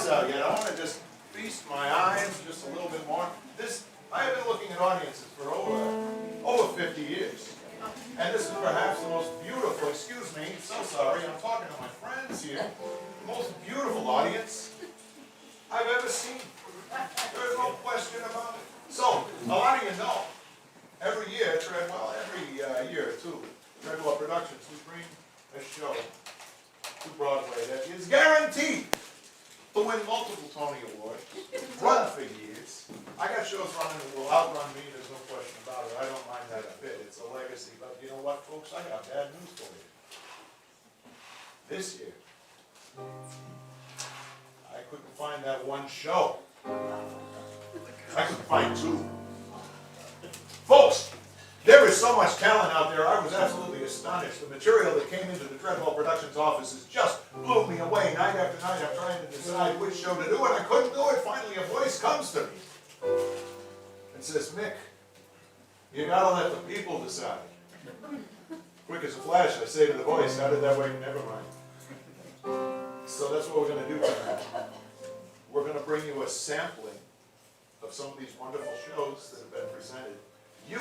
applause out yet. I want to just feast my eyes just a little bit more. I have been looking at audiences for over 50 years. And this is perhaps the most beautiful, excuse me, so sorry, I'm talking to my friends here, the most beautiful audience I've ever seen. There's no question about it. So, a lot of you know, every year, every year or two, Treadwell Productions, we bring a show to Broadway that is guaranteed to win multiple Tony Awards, run for years. I got shows running that will outrun me, there's no question about it. I don't mind that a bit. It's a legacy. But you know what, folks? I got bad news for you. This year, I couldn't find that one show. I couldn't find two. Folks, there is so much talent out there. I was absolutely astonished. The material that came into the Treadwell Productions offices just blew me away. Night after night, I'm trying to decide which show to do, and I couldn't do it. Finally, a voice comes to me and says, Mick, you gotta let the people decide. Quick as a flash, I say to the voice, how did that work? Never mind. So that's what we're going to do tonight. We're going to bring you a sampling of some of these wonderful shows that have been presented. You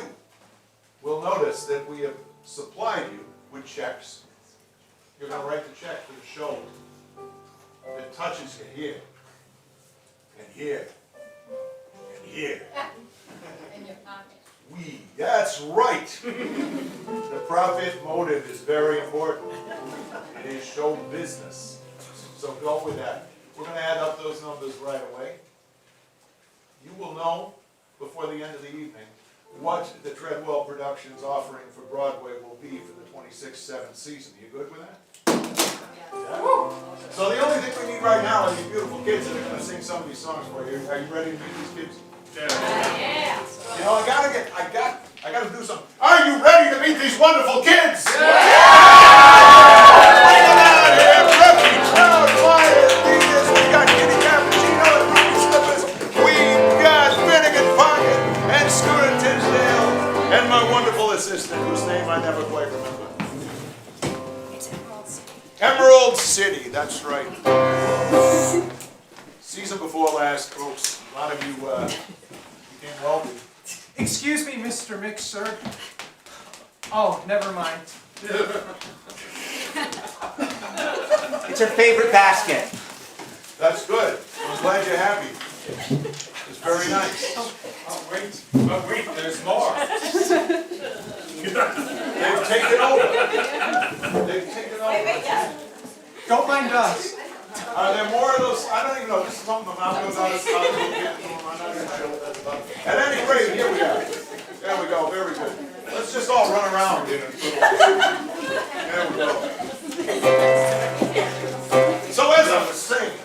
will notice that we have supplied you with checks. You're going to write the check for the show that touches you here, and here, and here. In your pocket. That's right. The profit motive is very important. It is show business. So go with that. We're going to add up those numbers right away. You will know before the end of the evening what the Treadwell Productions offering for Broadway will be for the 26th-7th season. You good with that? Yeah? So the only thing we need right now are these beautiful kids that are going to sing some of these songs for you. Are you ready to meet these kids? Yeah. You know, I gotta do something. Are you ready to meet these wonderful kids? And my wonderful assistant, whose name I never quite remember. It's Emerald City. Emerald City, that's right. Season before last, folks. A lot of you became wealthy. Excuse me, Mr. Mick, sir. Oh, never mind. It's her favorite basket. That's good. I'm glad you're happy. It's very nice. Oh wait, there's more. They've taken over. They've taken over. Don't mind us. Are there more of those? I don't even know. This is something the mouth goes out of his mouth. I'm not even sure what that's about. At any rate, here we are. There we go. Very good. Let's just all run around here. There we go. So as I was saying,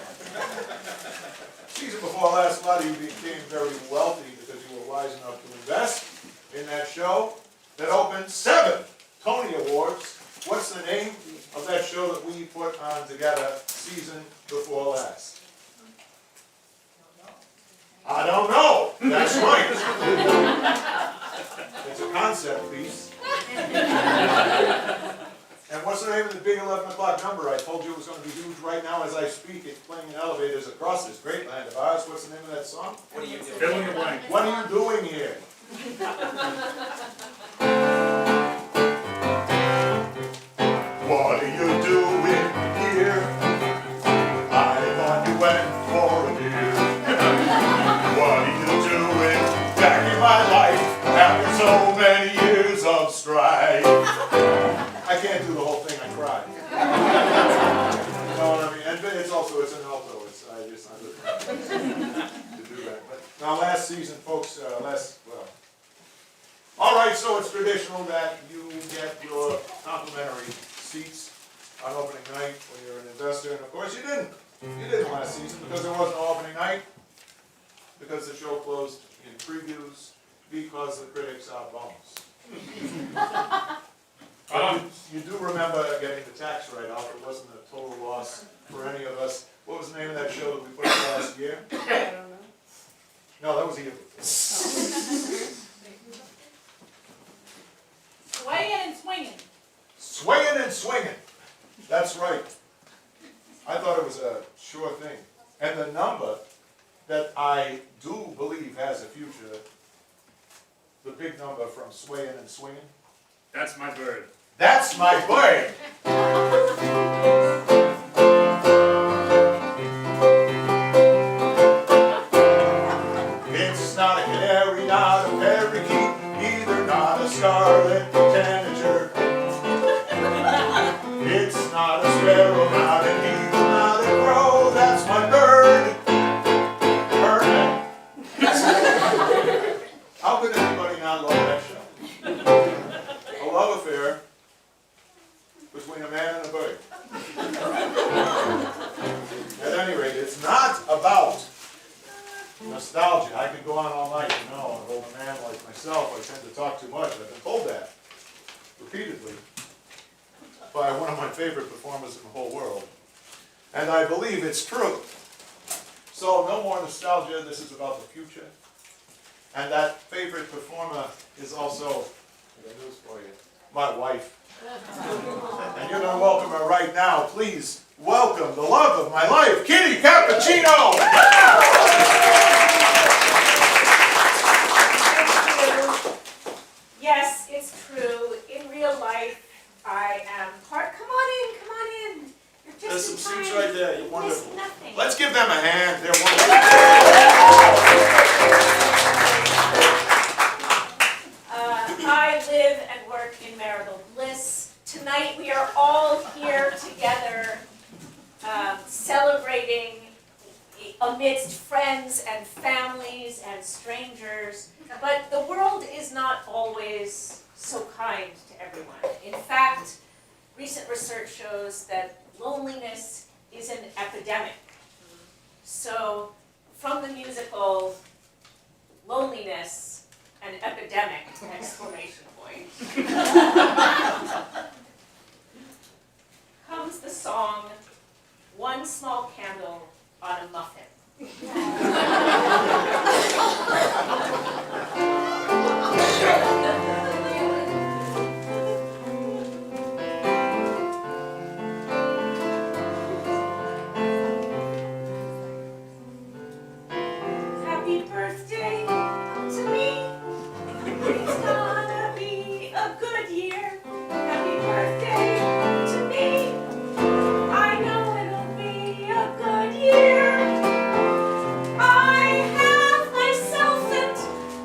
season before last, a lot of you became very wealthy because you were wise enough to invest in that show that opened 7 Tony Awards. What's the name of that show that we put on together season before last? I don't know. That's right. It's a concept piece. And what's the name of the big 11 o'clock number? I told you it was going to be huge right now as I speak. It's playing in elevators across this great land of ours. What's the name of that song? What are you doing? Fill in the blank. What are you doing here? What are you doing here? I thought you went for a beer. What are you doing back in my life after so many years of strife? I can't do the whole thing, I cry. You know what I mean? And it's an alto. I just not to do that. But now last season, folks, all right, so it's traditional that you get your complimentary seats on opening night when you're an investor, and of course you didn't. You didn't last season because there wasn't an opening night, because the show closed in previews, because the critics are bums. You do remember getting the tax write-off. It wasn't a total loss for any of us. What was the name of that show that we put up last year? I don't know. No, that was you. Swaying and swinging. Swaying and swinging. That's right. I thought it was a sure thing. And the number that I do believe has a future, the big number from Swaying and Swinging, That's my bird. that's my bird. It's not a canary, not a parakeet, either not a scarlet tanager. It's not a sparrow, not an eagle, not a crow, that's my bird. Bird. How could anybody not love that show? A love affair between a man and a bird. At any rate, it's not about nostalgia. I could go on all night, you know, an older man like myself, I tend to talk too much. I've been told that repeatedly by one of my favorite performers in the whole world. And I believe it's true. So no more nostalgia, this is about the future. And that favorite performer is also, I got news for you, my wife. And you're going to welcome her right now. Please welcome the love of my life, Kitty Cappuccino! Yes, it's true. In real life, I am part. Come on in, come on in. You're just There's in some time. seats right there. You're You wonderful. missed nothing. Let's give them a hand. They're wonderful. I live and work in marital bliss. Tonight we are all here together celebrating amidst friends and families and strangers. But the world is not always so kind to everyone. In fact, recent research shows that loneliness is an epidemic. So from the musical Loneliness, an Epidemic, exclamation point, comes the song One Small Candle on a Muffin. Happy birthday to me. It's gonna be a good year. Happy birthday to me. I know it'll be a good year. I have myself and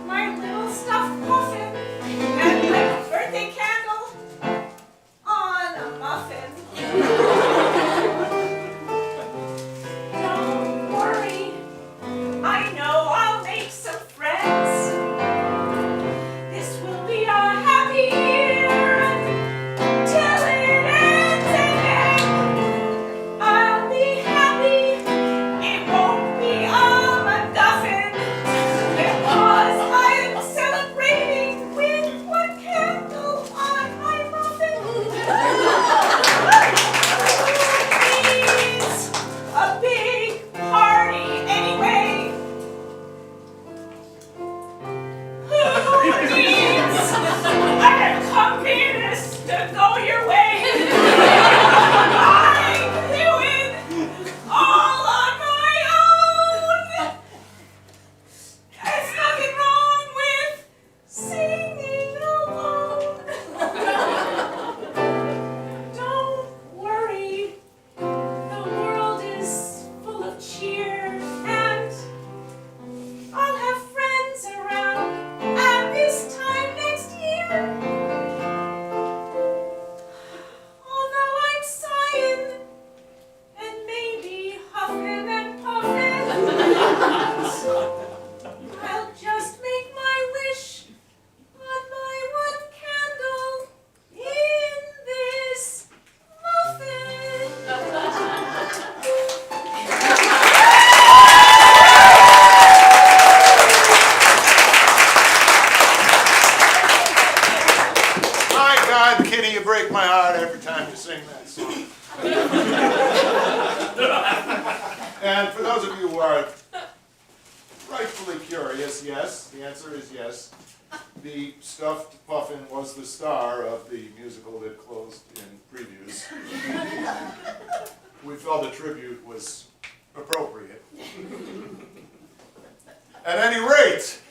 my little stuffed muffin and my birthday candle on a muffin. Don't worry. I know I'll make some friends. This will be a happy year till it ends again. I'll be happy. It won't be a MacGuffin because I'm celebrating with one candle on my muffin. It's a big party anyway. Who needs an accompanist to go your way? I can do it all on my own. There's nothing wrong with singing alone. Don't worry, the world is full of cheer, and I'll have friends around at this time next year. Although I'm sighing and maybe huffing and puffing, I'll just make my wish on my one candle in this muffin. My God, Kitty, you break my heart every time you sing that song. And for those of you who are rightfully curious, yes, the answer is yes. The stuffed puffin was the star of the musical that closed in previews. We felt a tribute was appropriate. At any rate,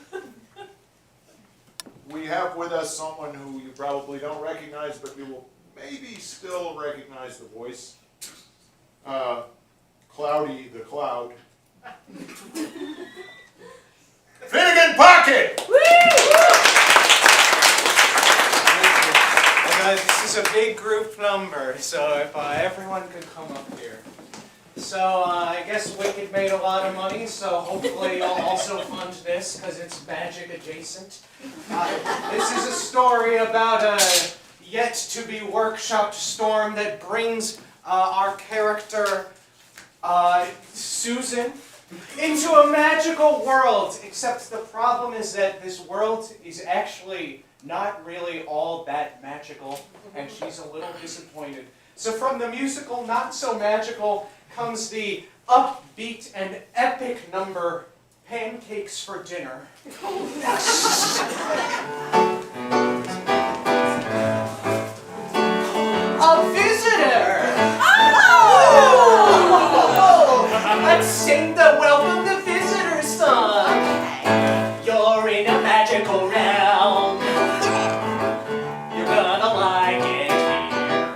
we have with us someone who you probably don't recognize, but you will maybe still recognize the voice. Cloudy the Cloud. Finnegan Pocket! Guys, this is a big group number, so if everyone could come up here. So I guess Wicked made a lot of money, so hopefully you'll also fund this because it's magic adjacent. This is a story about a yet-to-be workshopped storm that brings our character, Susan, into a magical world, except the problem is that this world is actually not really all that magical, and she's a little disappointed. So from the musical Not So Magical comes the upbeat and epic number, Pancakes for Dinner. A visitor! Oh! Let's sing the Welcome to Visitors song. You're in a magical realm. You're gonna like it here.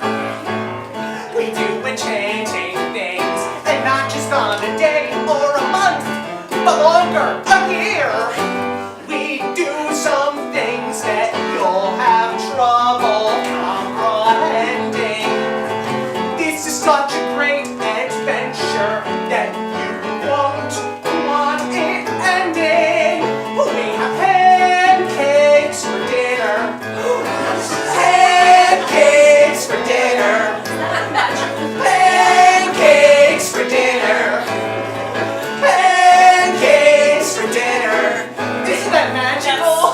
We do enchanting things, and not just on a day or a month, but longer, a year. We do some things that you'll have trouble comprehending. This is such a great adventure that you won't want it ending. We have pancakes for dinner. Pancakes for dinner. Pancakes for dinner. Pancakes for dinner. Isn't that magical?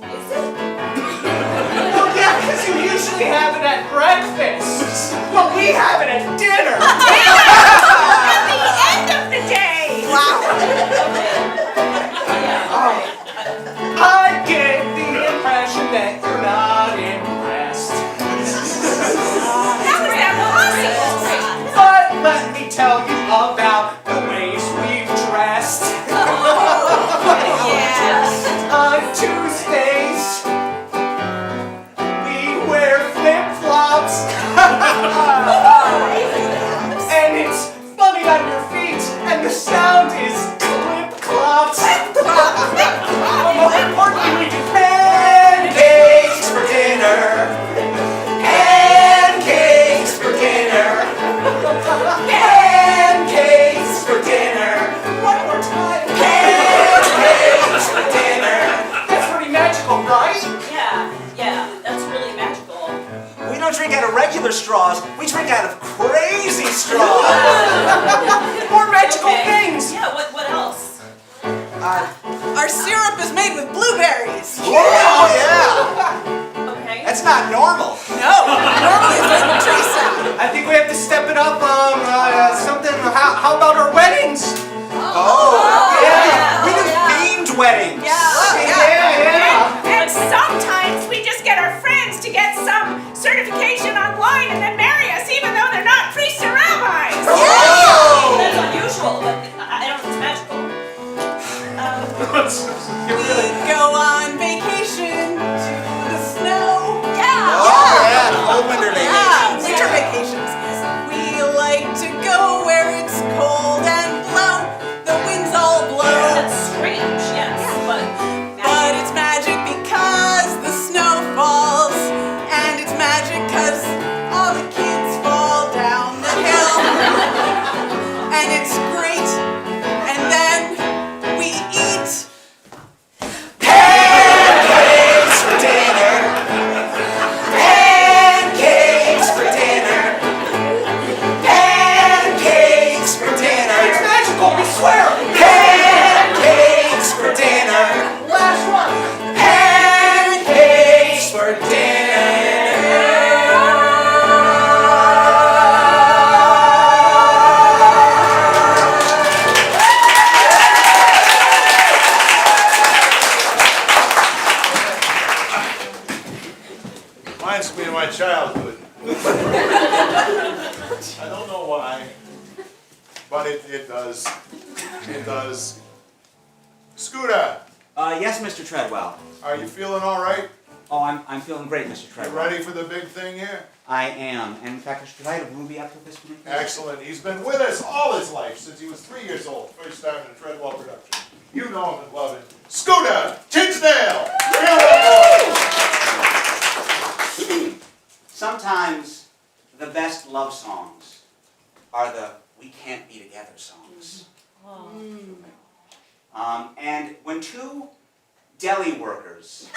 Is it? Well, yeah, because you usually have it at breakfast. Well, we have it at dinner. At the end of the day! Wow. I get the impression that you're not impressed. How is that possible? But let me tell you about the ways we've dressed. On Tuesdays, we wear flip-flops. And it's funny on your feet, and the sound is clip-clops. More importantly, we do pancakes for dinner. Pancakes for dinner. Pancakes for dinner. One more time. Pancakes for dinner. That's pretty magical, right? Yeah, that's really magical. We don't drink out of regular straws, we drink out of crazy straws. More magical things. Yeah, what else? Our syrup is made with blueberries. Oh, yeah. Okay. That's not normal. No, normally it's like the tree sap. I think we have to step it up. Something. How about our weddings? Oh, Yeah. we do themed weddings. Yeah. And sometimes we just get our friends to get some certification online and then marry us even though they're not priests or rabbis. Oh! That's unusual, but I don't know if it's magical. You're really. We go on vacation to the snow. Oh, yeah, cold winter Yeah, vacations. winter vacations. We like to go where it's cold and blow. The winds all blow. That's strange, yes, but But it's magic because the snow falls. And it's magic because all the kids fall down the hill. And it's great. And then we eat. Pancakes for dinner. Pancakes for dinner. Pancakes for dinner. It's magical. We swear. Pancakes for dinner. Last one. Pancakes for dinner. Reminds me of my childhood. I don't know why. but it does. It does. Scooter, Yes, Mr. Treadwell. are you feeling all right? Oh, I'm feeling great, Mr. You Treadwell. ready for the big thing here? I am. And in fact, Mr. Treadwell, I have Ruby up with this for me. Excellent. He's been with us all his life, since he was 3 years old, first time in a Treadwell production. You know him and love him. Scooter Tinsdale! Real boy! Sometimes the best love songs are the "we can't be together" songs. And when two deli workers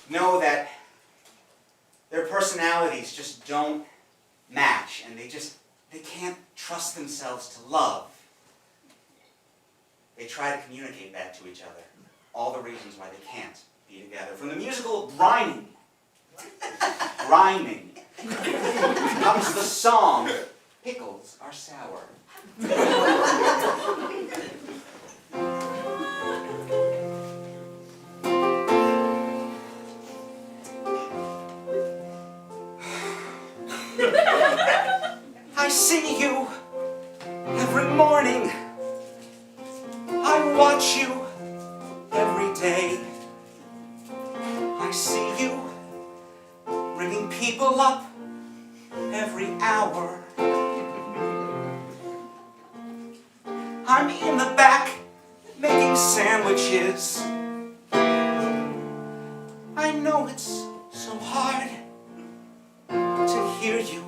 know that their personalities just don't match and they can't trust themselves to love, they try to communicate that to each other. All the reasons why they can't be together. From the musical Rhyming comes the song, "Pickles Are Sour." I see you every morning. I watch you every day. I see you ringing people up every hour. I'm in the back making sandwiches. I know it's so hard to hear you,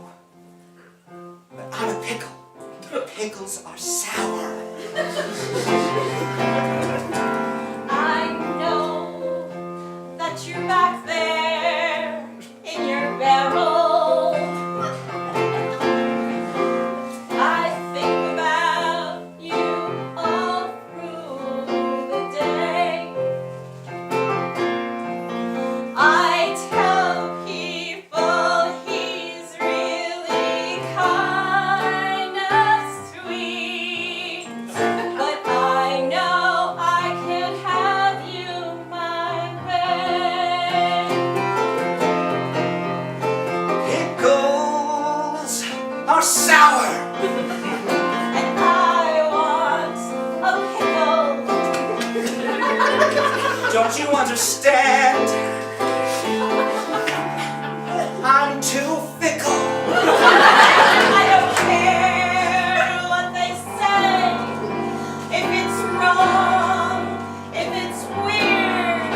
but I'm a pickle. Pickles are sour. I know that you're back there in your barrel. I think about you all through the day. I tell people he's really kind of sweet, but I know I can't have you my way. Pickles are sour. And I want a pickle. Don't you understand? I'm too fickle. I don't care what they say, if it's wrong, if it's weird.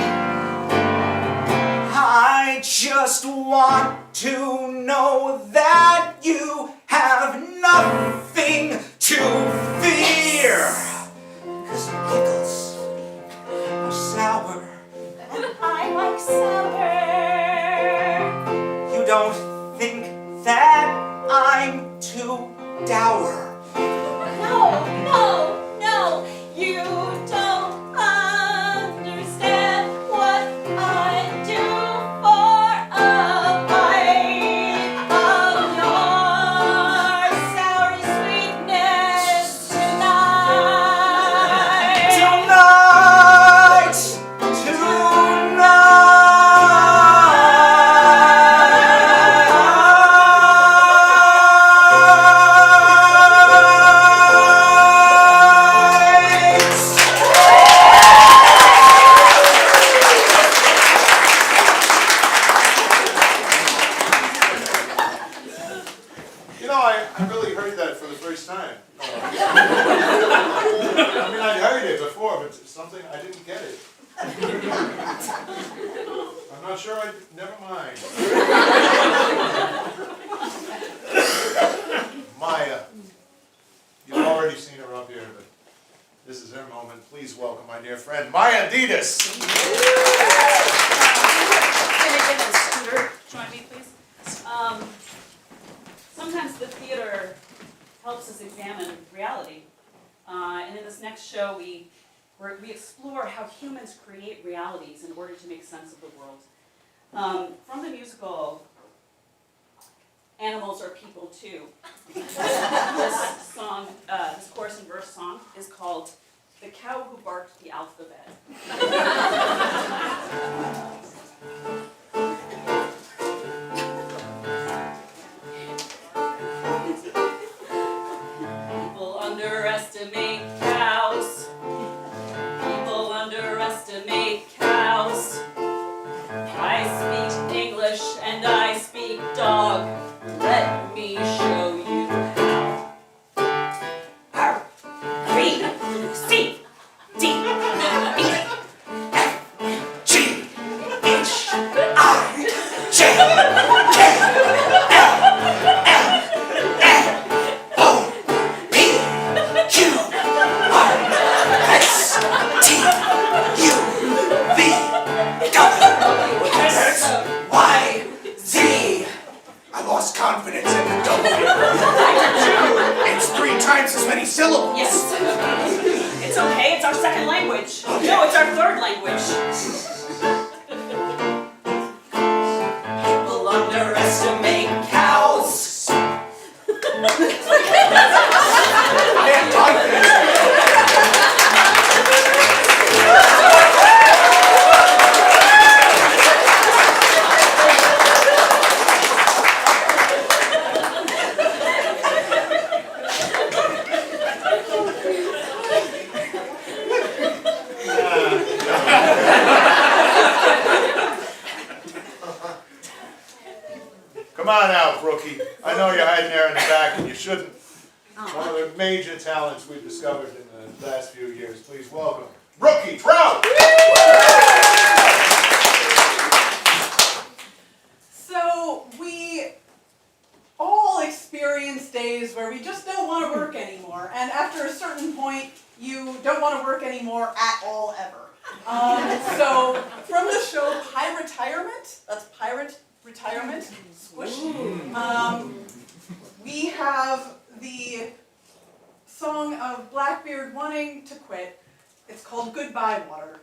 I just want to know that you have nothing to fear. 'Cause pickles are sour. And I like sour. You don't think that I'm too dour. No, no, no, you don't understand what I do for a bite of your sour sweetness tonight. Tonight, You know, I really heard that for the first time. I mean, I'd heard it before, but something, I didn't get it. I'm not sure never mind. Maya, you've already seen her up here, but this is her moment. Please welcome my dear friend, Maya Ditas. Finnegan and Scooter, join me please. Sometimes the theater helps us examine reality. And in this next show, we explore how humans create realities in order to make sense of the world. From the musical, Animals Are People Too. This song, this chorus and verse song is called The Cow Who Barked the Alphabet. language. No, it's our third language. People underestimate cows. Come on out, Brookie. I know you're hiding there in the back and you shouldn't. One of the major talents we've discovered in the last few years. Please welcome Brookie Trout! So we all experience days where we just don't want to work anymore, and after a certain point, you don't want to work anymore at all ever. So from the show Piratetirement, that's Pirate Retirement, squish. We have the song of Blackbeard wanting to quit. It's called Goodbye Water.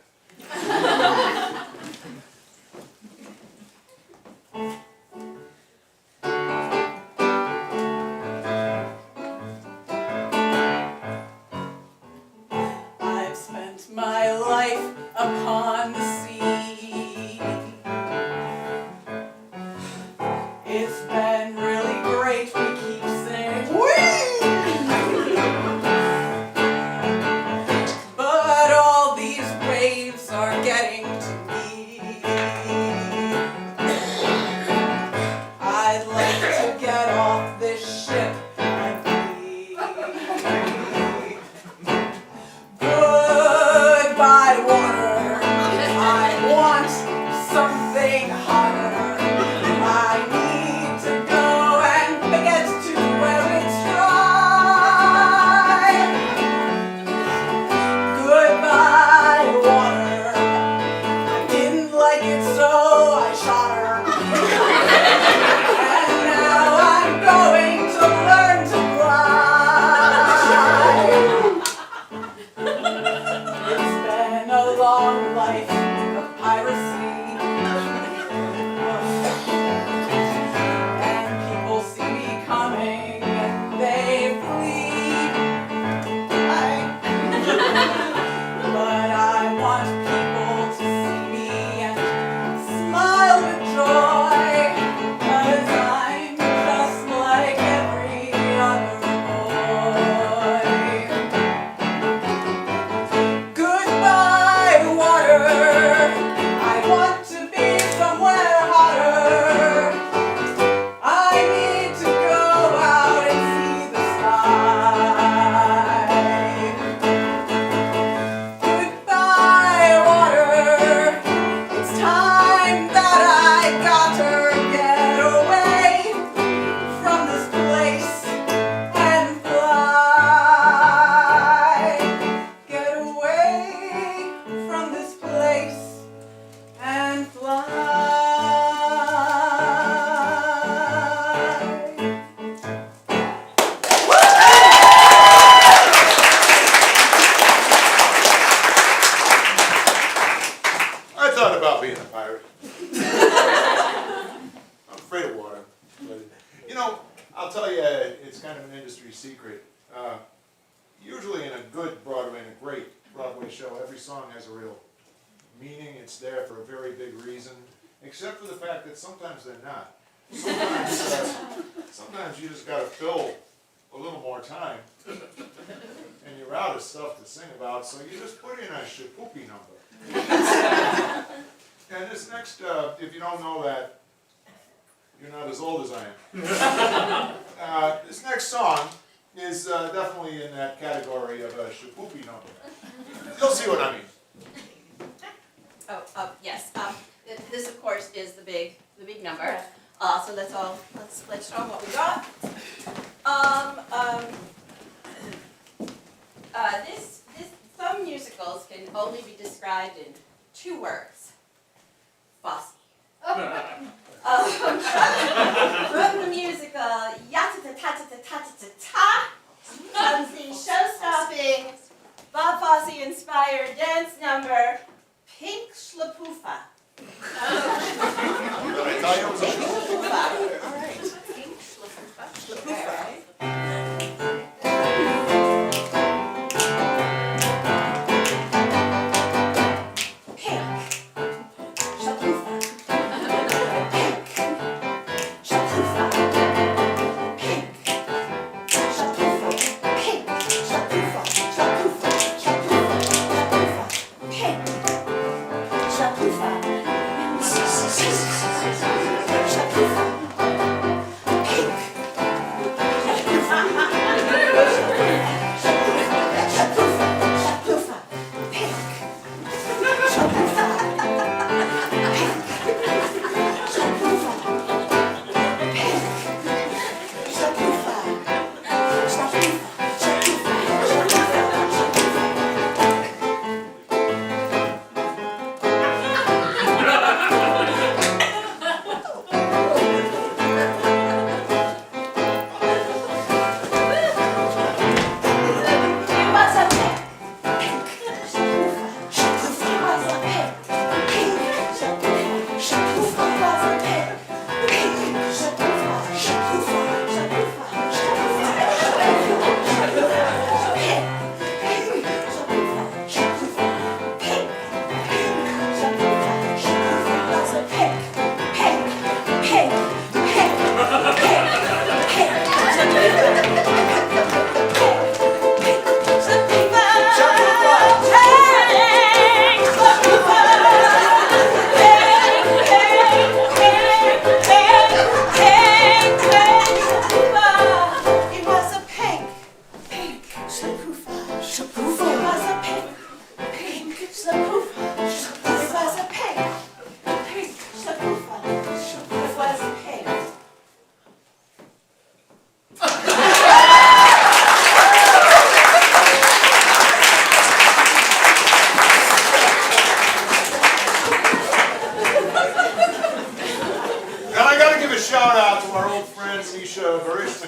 I've spent my life upon the sea. It's been really great, we keep singing. Whee! But all these waves are getting to me. I'd like to get off this ship and leave. Goodbye, water. I want something hotter. I need to go and get to where it's dry. Goodbye, water. I didn't like it, so I shot her. And now I'm going to learn to fly. It's been a long life of piracy. And people see me coming and they flee. But I want people to see me and smile with joy, 'cause I'm just like every other boy. Goodbye, water. I want to be somewhere hotter. I need to go out and see the sky. Goodbye, water. It's time that I got to get away from this place and fly. Get away from this place and fly. I thought about being a pirate. I'm afraid of water. But, you know, I'll tell you, it's kind of an industry secret. Usually in a good Broadway and a great Broadway show, every song has a real meaning. It's there for a very big reason, except for the fact that sometimes they're not. Sometimes you just got to fill a little more time, and you're out of stuff to sing about, so you just put in a shapoopy number. And this next, if you don't know that, you're not as old as I am. This next song is definitely in that category of a shapoopy number. You'll see what I mean. Yes. This, of course, is the big number. So let's show them what we got. Some musicals can only be described in 2 words. Fussy. From the musical Yata-ta-ta-ta-ta-ta-ta-ta comes the show-stopping Bob Fosse-inspired dance number, Pink Schlapoofa. Did I tell you it was a Schlapoofa. All right. Pink Schlapoofa. All right.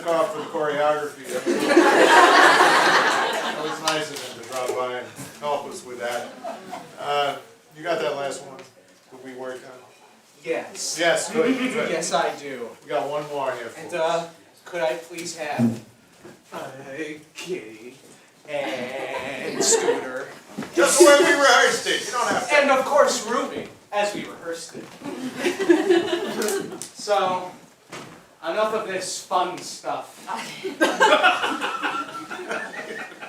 For the choreography. It was nice of him to drop by and help us with that. You got that last one that we worked on? Yes. Yes, good, good. Yes, I do. We got one more here. And could I please have Kitty and Scooter? Just the way we rehearsed it. You don't have to. And of course Ruby, as we rehearsed it. So, enough of this fun stuff.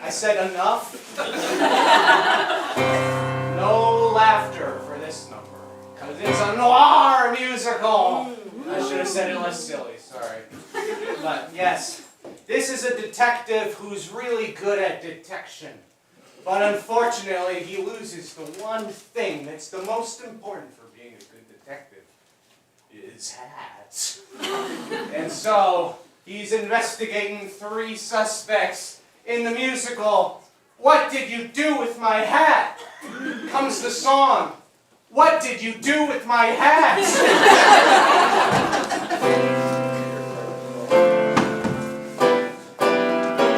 I said enough. No laughter for this number, because it's a noir musical. I should have said it less silly, sorry. But yes, this is a detective who's really good at detection. But unfortunately, he loses the one thing that's the most important for being a good detective. His hat. And so, he's investigating 3 suspects in the musical, What Did You Do With My Hat? Comes the song, What Did You Do With My Hat?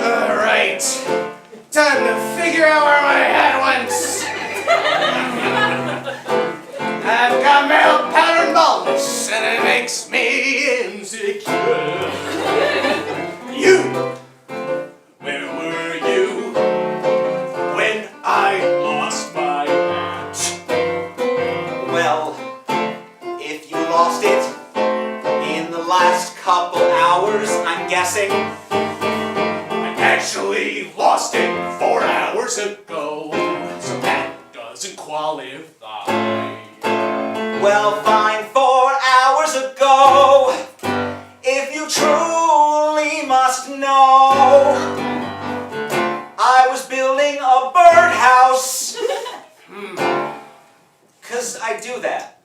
Alright, time to figure out where my hat went. I've got male pattern baldness, and it makes me insecure. You, where were you when I lost my hat? Well, if you lost it in the last couple hours, I'm guessing. I actually lost it 4 hours ago, so that doesn't qualify. Well, fine, 4 hours ago, if you truly must know, I was building a birdhouse, 'cause I do that.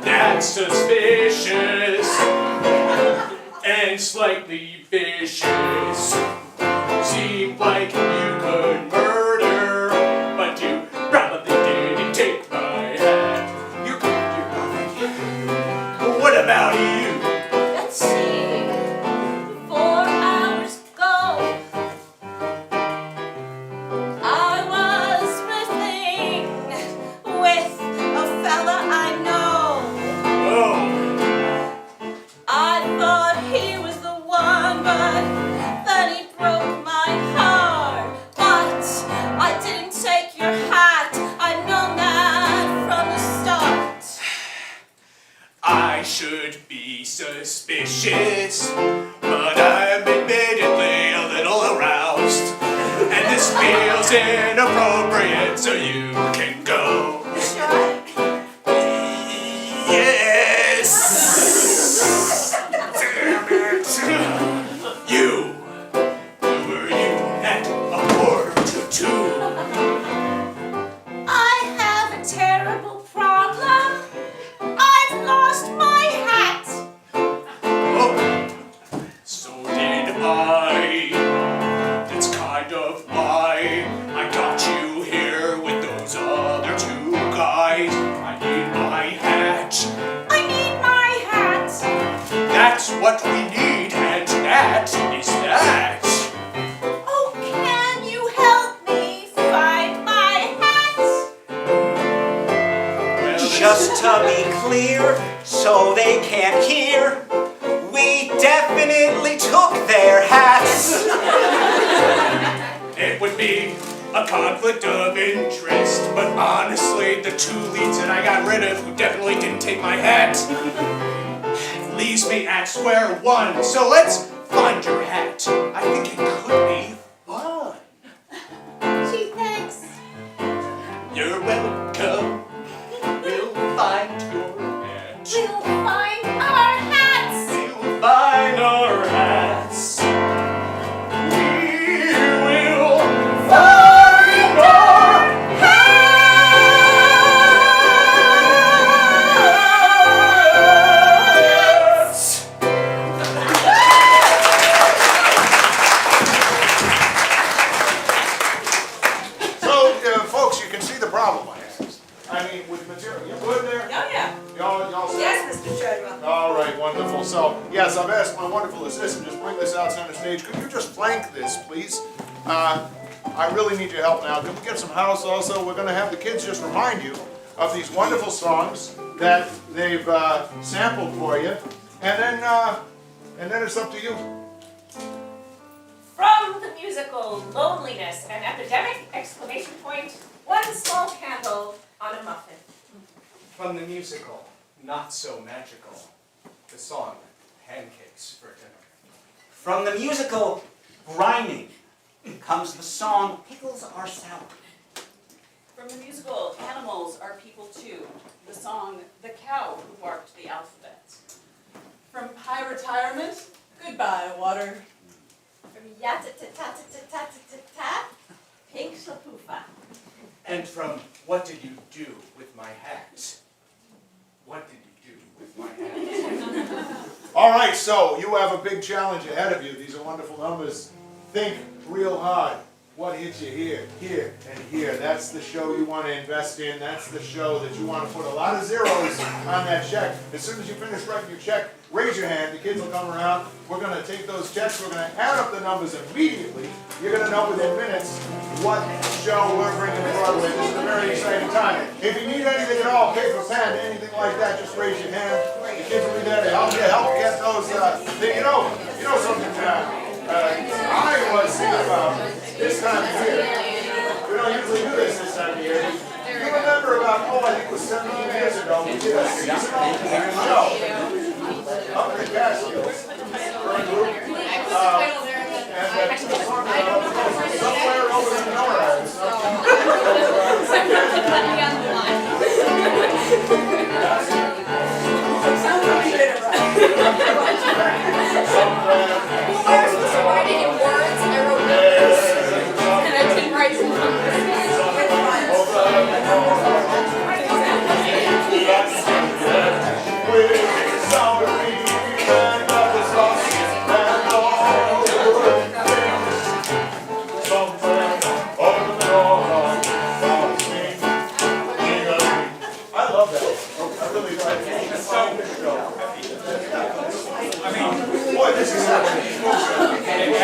That's suspicious and slightly vicious. Seemed like you could murder, but you probably didn't take my hat. You could do nothing. What about you? Let's see. 4 hours ago. should be suspicious, but I'm admittedly a little aroused, and this feels inappropriate, so you can go. Yes! Damn it! You! Who were you at a quarter to 2? I have a terrible problem. I've lost my hat. Oh, so did I. That's kind of why I got you here with those other 2 guys. I need my hat. I need my hat. That's what we need, and that is that. Oh, can you help me find my hat? Well, Just to be clear, so they can't hear, we definitely took their hats. it would be a conflict of interest, but honestly, the 2 leads that I got rid of who definitely didn't take my hat leaves me at square one. So let's find your hat. I think it could be fun. Gee, thanks. You're welcome. We'll find your hat. We'll find our hats. We'll find our hats. We will find our hats. So, folks, you can see the problem I have. I mean, with material, you good there? Oh, yeah. Y'all set? Yes, Mr. Treasurer. All right, wonderful. So, yes, I've asked my wonderful assistant, just bring this out center stage. Could you just flank this, please? I really need your help now. Can we get some house also? We're going to have the kids just remind you of these wonderful songs that they've sampled for you, and then it's up to you. From the musical Loneliness and Epidemic! Exclamation point, 1 small candle on a muffin. From the musical, Not So Magical, the song, Pancakes for Dinner. From the musical Grinding comes the song Pickles Are Sour. From the musical Animals Are People Too, the song The Cow Who Barked the Alphabet. From High Retirement, Goodbye, Water. From Yatta-ta-ta-ta-ta-ta-ta, Pink Slapoofa. And from What Did You Do With My Hat? What did you do with my hat? All right, so you have a big challenge ahead of you. These are wonderful numbers. Think real hard. What hits you here, here, and here? That's the show you want to invest in. That's the show that you want to put a lot of zeros on that check. As soon as you finish writing your check, raise your hand. The kids will come around. We're going to take those checks. We're going to add up the numbers immediately. You're going to know within minutes what show we're bringing to Broadway. This is a very exciting time. If you need anything at all, paper, pen, anything like that, just raise your hand. The kids will be there to help get those. You know something. I was thinking about this time of year. We don't usually do this time of year. You remember about, I think it was 17 years ago, we did a seasonal show up in the Catskills for a group. And somewhere over in NORAD. Writing in words, I wrote numbers. And I didn't write some numbers. I love that. I really like it. It's so good show. I mean, boy, this is happening.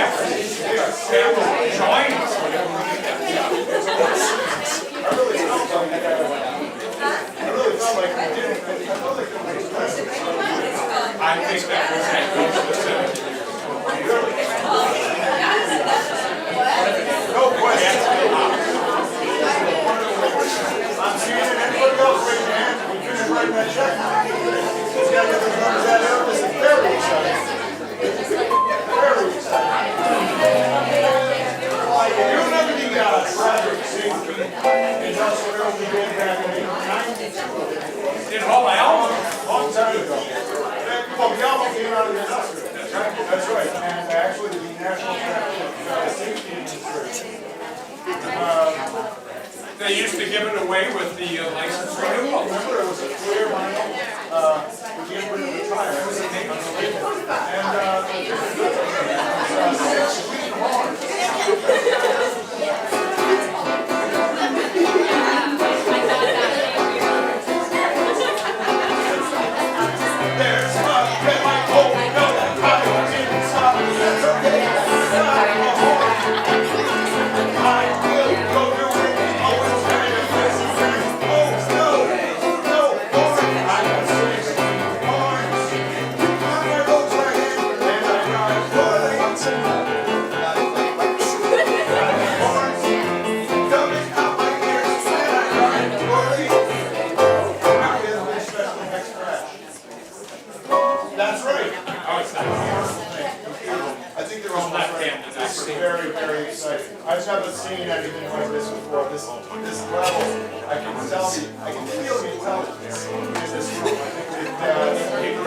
I'm seeing it. Anybody else raise your hand? We finish writing that check. Let's get it. It's also where we did back in 1992. Did Hall Alma? Long time ago. Well, the album came out of the industrial. That's right. And actually, the National Safety Administration. They used to give it away with the license renewal. Remember, it was a clear vinyl. We gave rid of the tire. It was a big and 6 sweet horns. There's a red light, oh no, fire inside. That's okay. I will go do it. Always kind of crazy. Oh no, no, Lord, I got 16 horns. On my Volkswagen, and I ride horns. Horns coming out my ears, and I ride horns. Special next crash. That's right. Oh, it's not. I think they're almost right. This is very, very exciting. I've never seen anything like this before. This level, I can tell you, I can feel the intelligence in this room. I think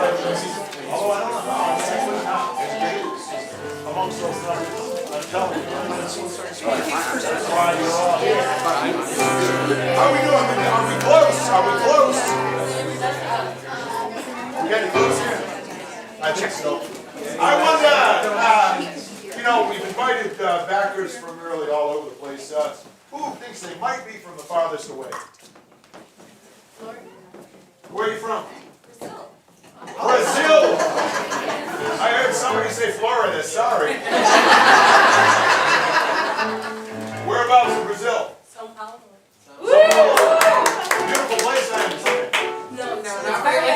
although I don't know how, it's actually not. It's amongst those numbers. I'm telling you. That's why you're all here. How are we doing? Are we close? Are we close? We getting close here? I think so. I wonder, you know, we've invited backers from really all over the place. Who thinks they might be from the farthest away? Where are you from? Brazil! I heard somebody say Florida, sorry. Whereabouts in Brazil? São Paulo. Beautiful place, I understand. No, not very.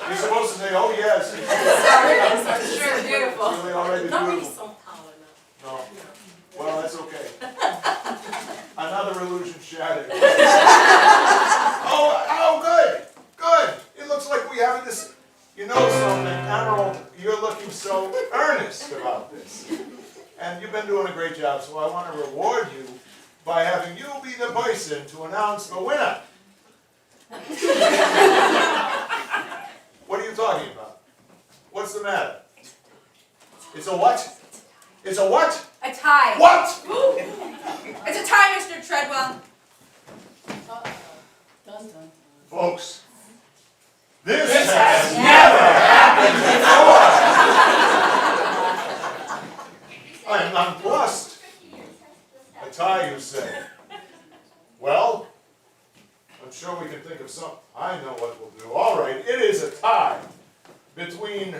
You're supposed to say, oh yes. Sorry, sure, beautiful. Really already Not really beautiful. São Paulo, no. No. Well, that's okay. Another illusion shattered. Oh, good. Good. It looks like we have this. You know something, Emerald, you're looking so earnest about this. And you've been doing a great job, so I want to reward you by having you be the person to announce the winner. What are you talking about? What's the matter? It's a what? It's a what? A tie. What? It's a tie, Mr. Treadwell. Folks, this has never happened before. I am nonplussed. A tie, you say? Well, I'm sure we can think of some. I know what we'll do. All right, it is a tie between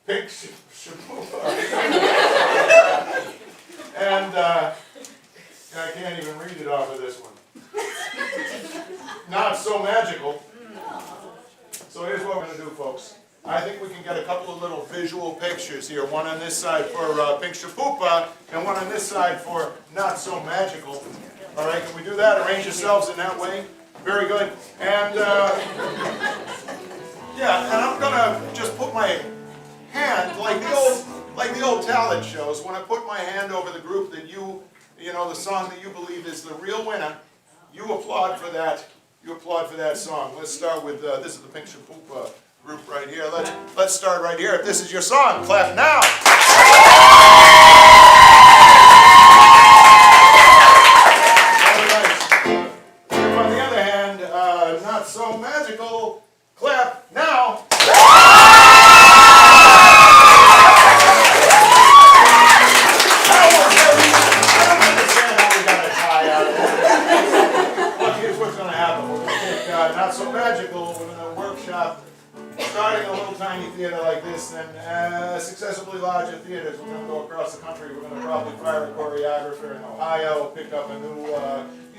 Pink Shabuba and I can't even read it off of this one. Not so magical. So here's what we're going to do, folks. I think we can get a couple of little visual pictures here. One on this side for Pink Shabuba and one on this side for Not So Magical. All right, can we do that? Arrange yourselves in that way. Very good. And yeah, and I'm going to just put my hand, like the old talent shows, when I put my hand over the group that you know, the song that you believe is the real winner, you applaud for that. You applaud for that song. Let's start with this is the Pink Shabuba group right here. Let's start right here. If this is your song, clap now. All right. If on the other hand, Not So Magical, clap now. Not So Magical, we're going to workshop starting a little tiny theater like this, and successively larger theaters. We're going to go across the country. We're going to probably fire a choreographer in Ohio, pick up a new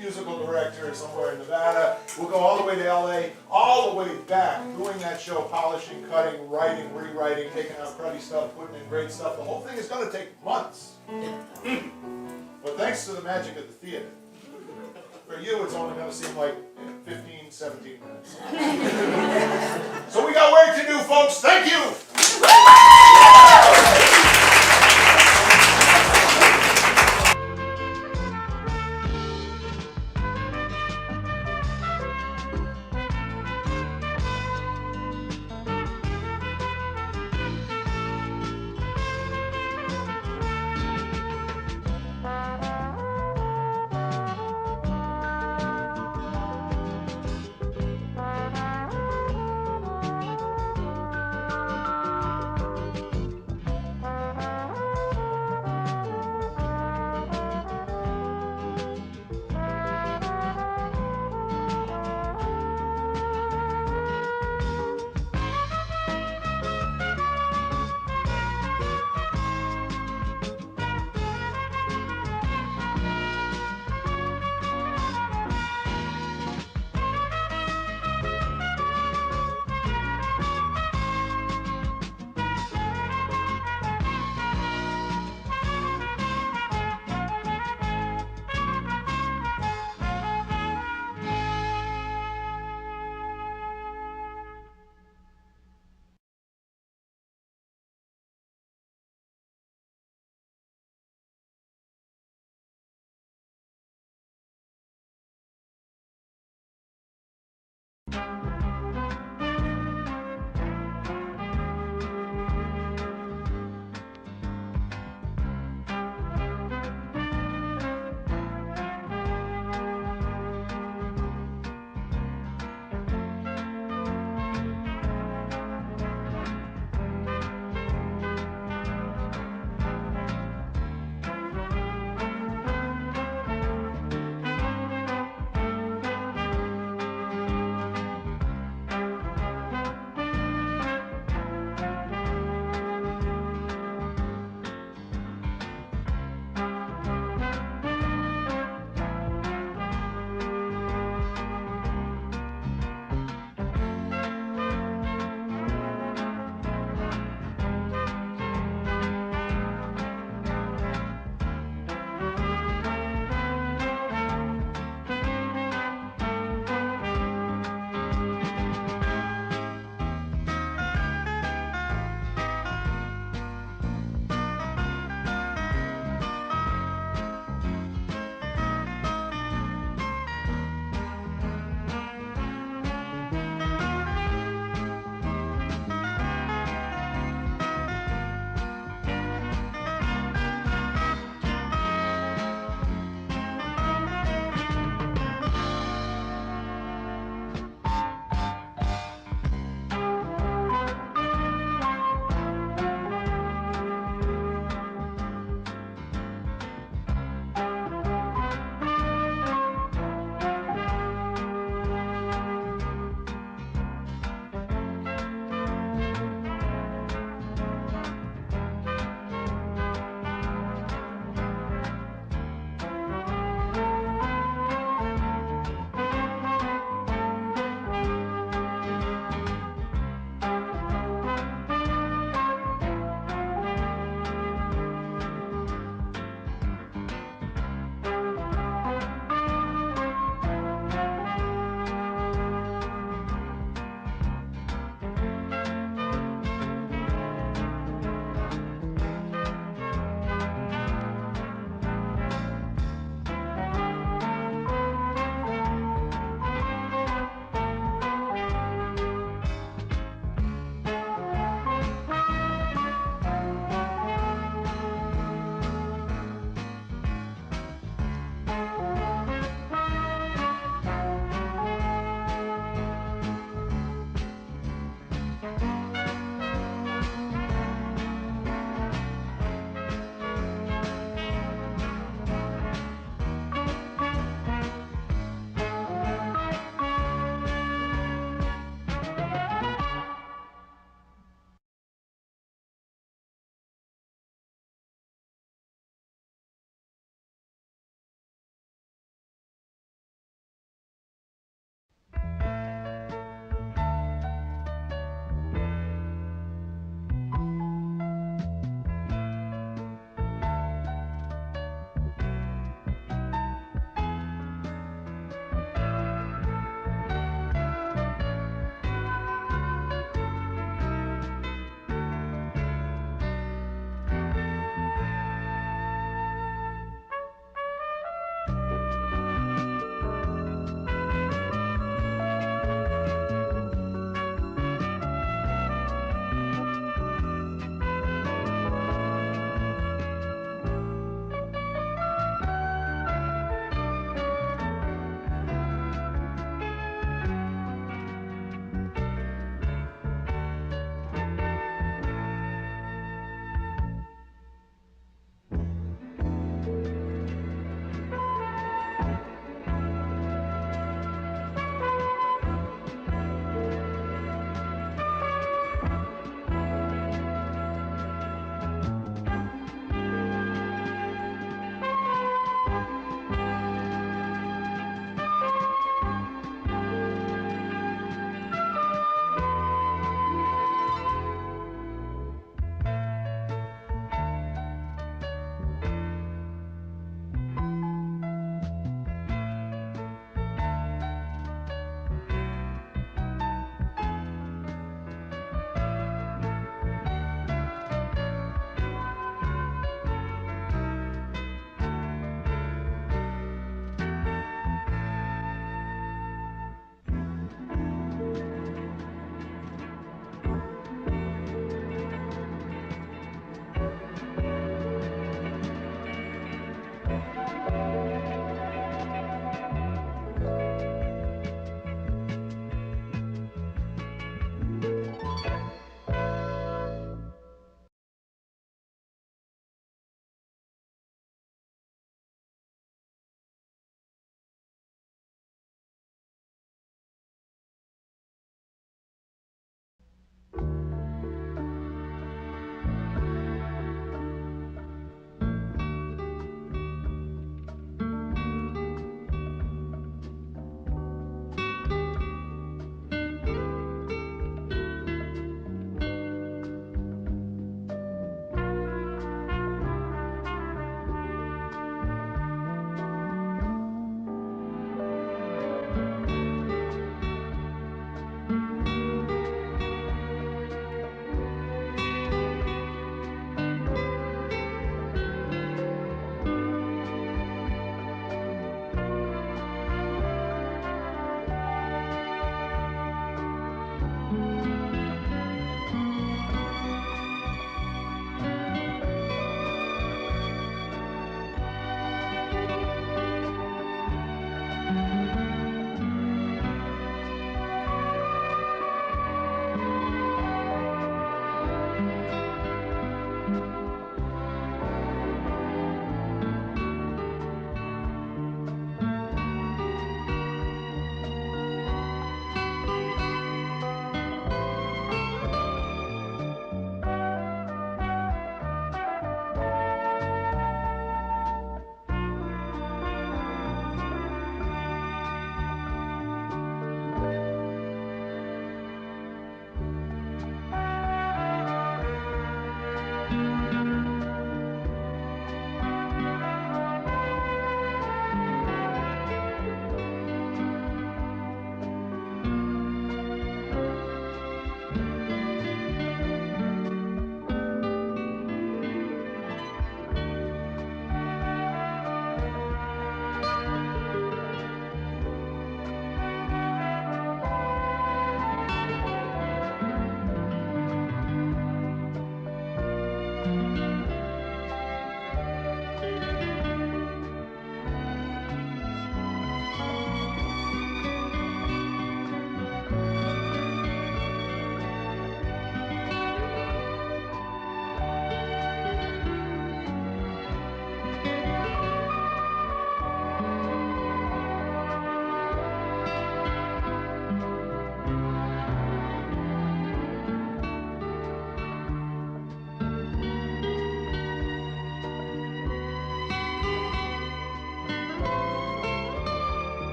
musical director somewhere in Nevada. We'll go all the way to LA, all the way back, doing that show, polishing, cutting, writing, rewriting, taking out cruddy stuff, putting in great stuff. The whole thing is going to take months. But thanks to the magic of the theater, for you, it's only going to seem like 15, 17 minutes. So we got work to do, folks. Thank you.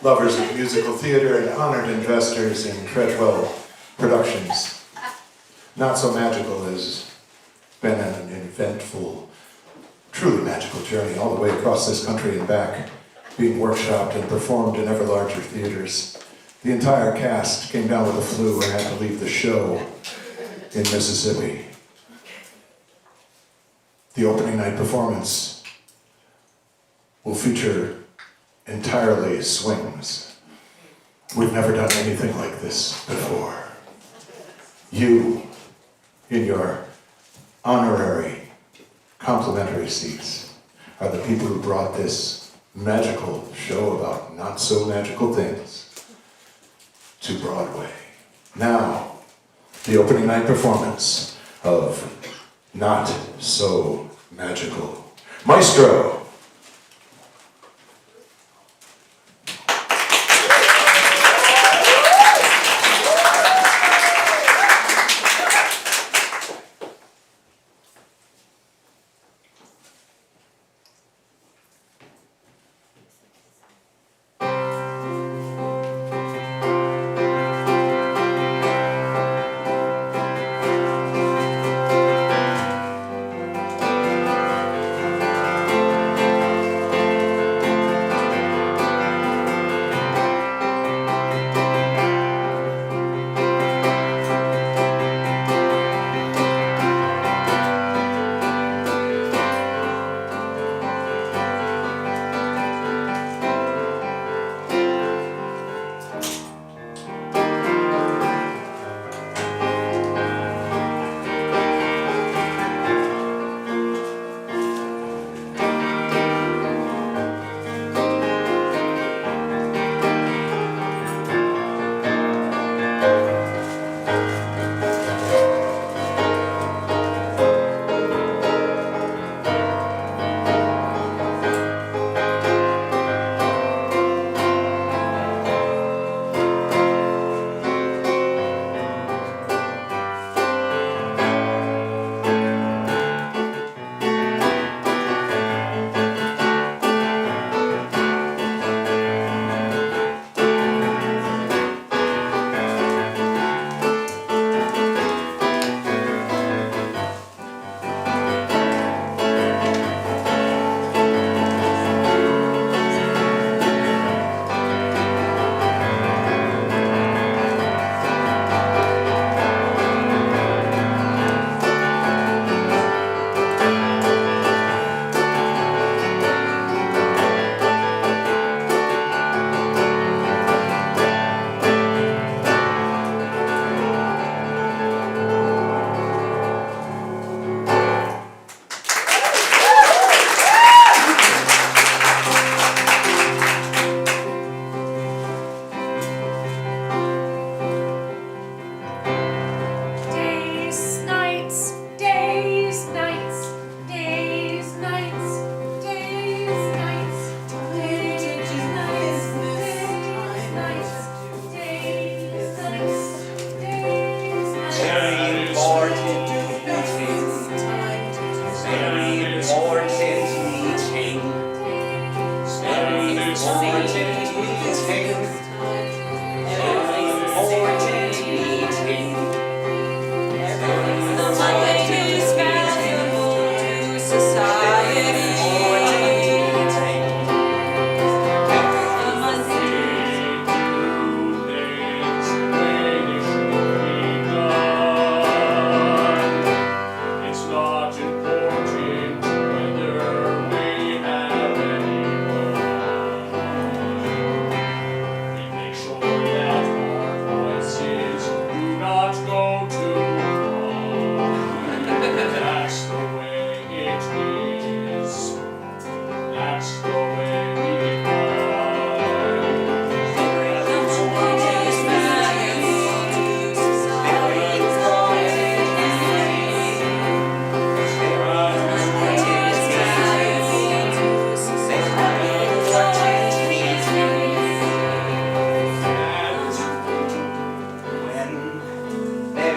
Lovers of musical theater and honored investors in Treadwell Productions. Not so magical has been an eventful, truly magical journey all the way across this country and back, being workshopped and performed in ever larger theaters. The entire cast came down with the flu and had to leave the show in Mississippi. The opening night performance will feature entirely swings. We've never done anything like this before. You, in your honorary, complimentary seats, are the people who brought this magical show about not so magical things to Broadway. Now, the opening night performance of Not So Magical. Maestro!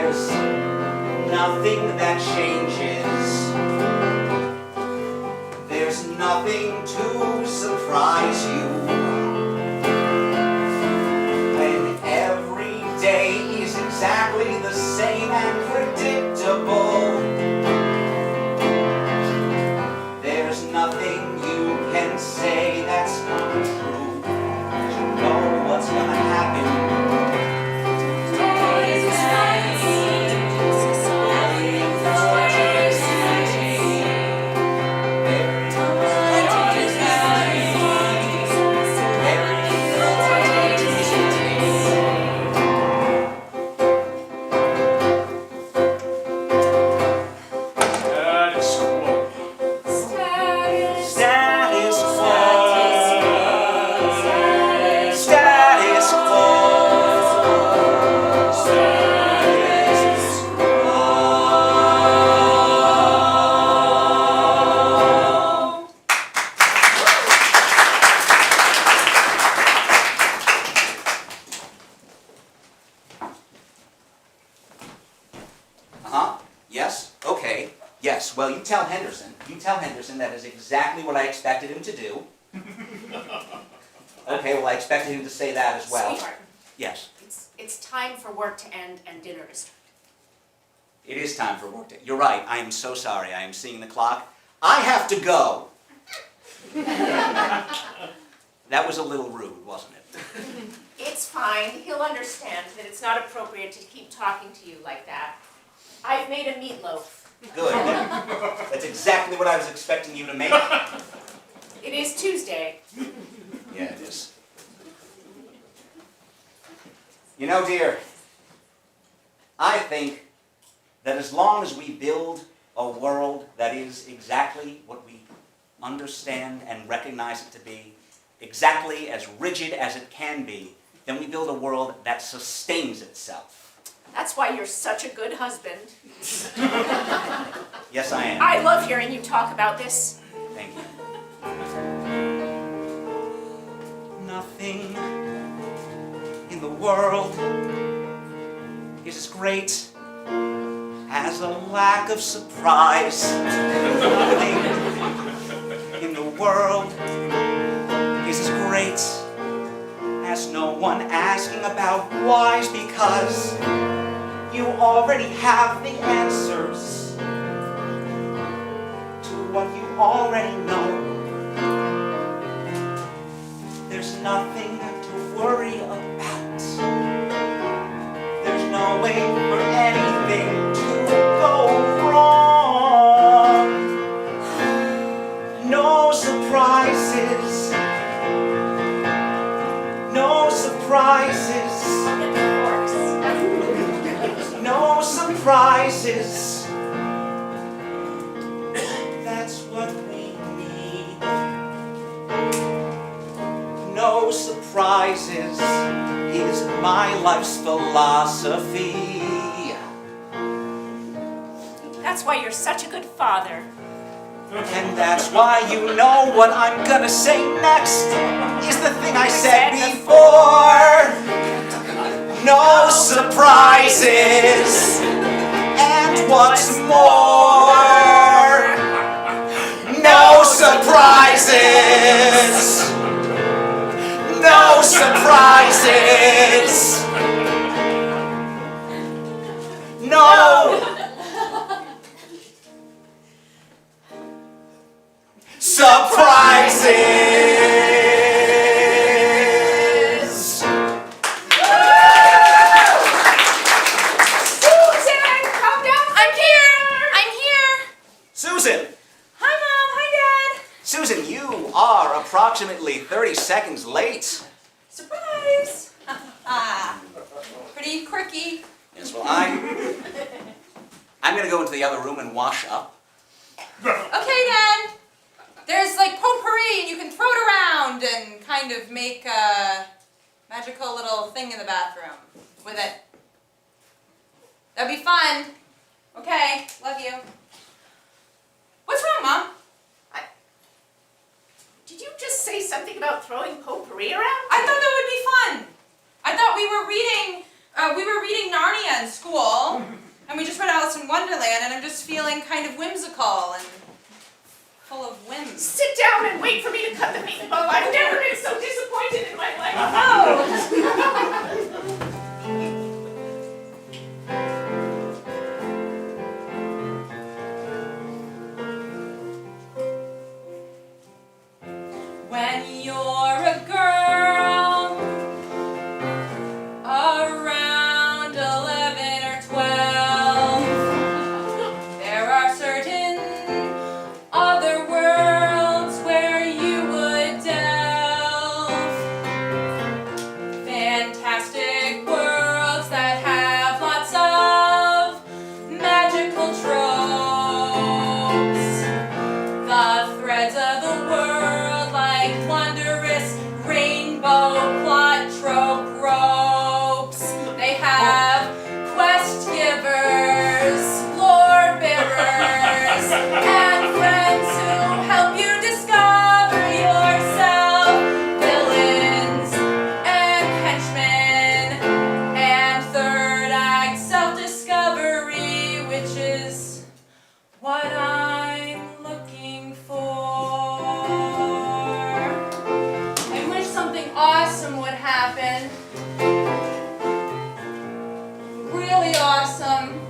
there's nothing that changes. There's nothing to surprise you. When every day is exactly the same and predictable, there's nothing you can say that's untrue. You know what's gonna happen. Yes? Okay. Yes. Well, you tell Henderson. You tell Henderson that is exactly what I expected him to do. Okay, well, I expected him to say that as well. Sweetheart, Yes. it's time for work to end and dinner to start. It is time for work. You're right. I am so sorry. I am seeing the clock. I have to go. That was a little rude, wasn't it? It's fine. He'll understand that it's not appropriate to keep talking to you like that. I've made a meatloaf. Good. That's exactly what I was expecting you to make. It is Tuesday. Yeah, it is. You know, dear, I think that as long as we build a world that is exactly what we understand and recognize it to be, exactly as rigid as it can be, then we build a world that sustains itself. That's why you're such a good husband. Yes, I am. I love hearing you talk about this. Thank you. Nothing in the world is as great as a lack of surprise. Nothing in the world is as great as no one asking about whys, because you already have the answers to what you already know. There's nothing to worry about. There's no way for anything to go wrong. No surprises. No surprises. No surprises. That's what we need. No surprises is my life's philosophy. That's why you're such a good father. And that's why you know what I'm gonna say next is the thing I said before. No surprises. And what's more, no surprises. No surprises. No surprises. Susan, come down. I'm here! I'm here! Susan! Hi, Mom! Hi, Dad! Susan, you are approximately 30 seconds late. Surprise! Pretty quirky. Yes, well, I'm going to go into the other room and wash up. Okay, Dad. There's like potpourri, and you can throw it around and kind of make a magical little thing in the bathroom with it. That'd be fun. Okay, love you. What's wrong, Mom? Did you just say something about throwing potpourri around? I thought that would be fun. I thought we were reading We were reading Narnia in school, and we just read Alice in Wonderland, and I'm just feeling kind of whimsical and full of whims. Sit down and wait for me to cut the meatball. I've never been so disappointed in my life. When you're a girl, around 11 or 12, there are certain other worlds where you would delve. Fantastic worlds that have lots of magical tropes. The threads of the world like wondrous rainbow plot trope ropes. They have quest givers, lore bearers, and friends who help you discover yourself. Villains and henchmen, and third act self-discovery, which is what I'm looking for. I wish something awesome would happen. Really awesome.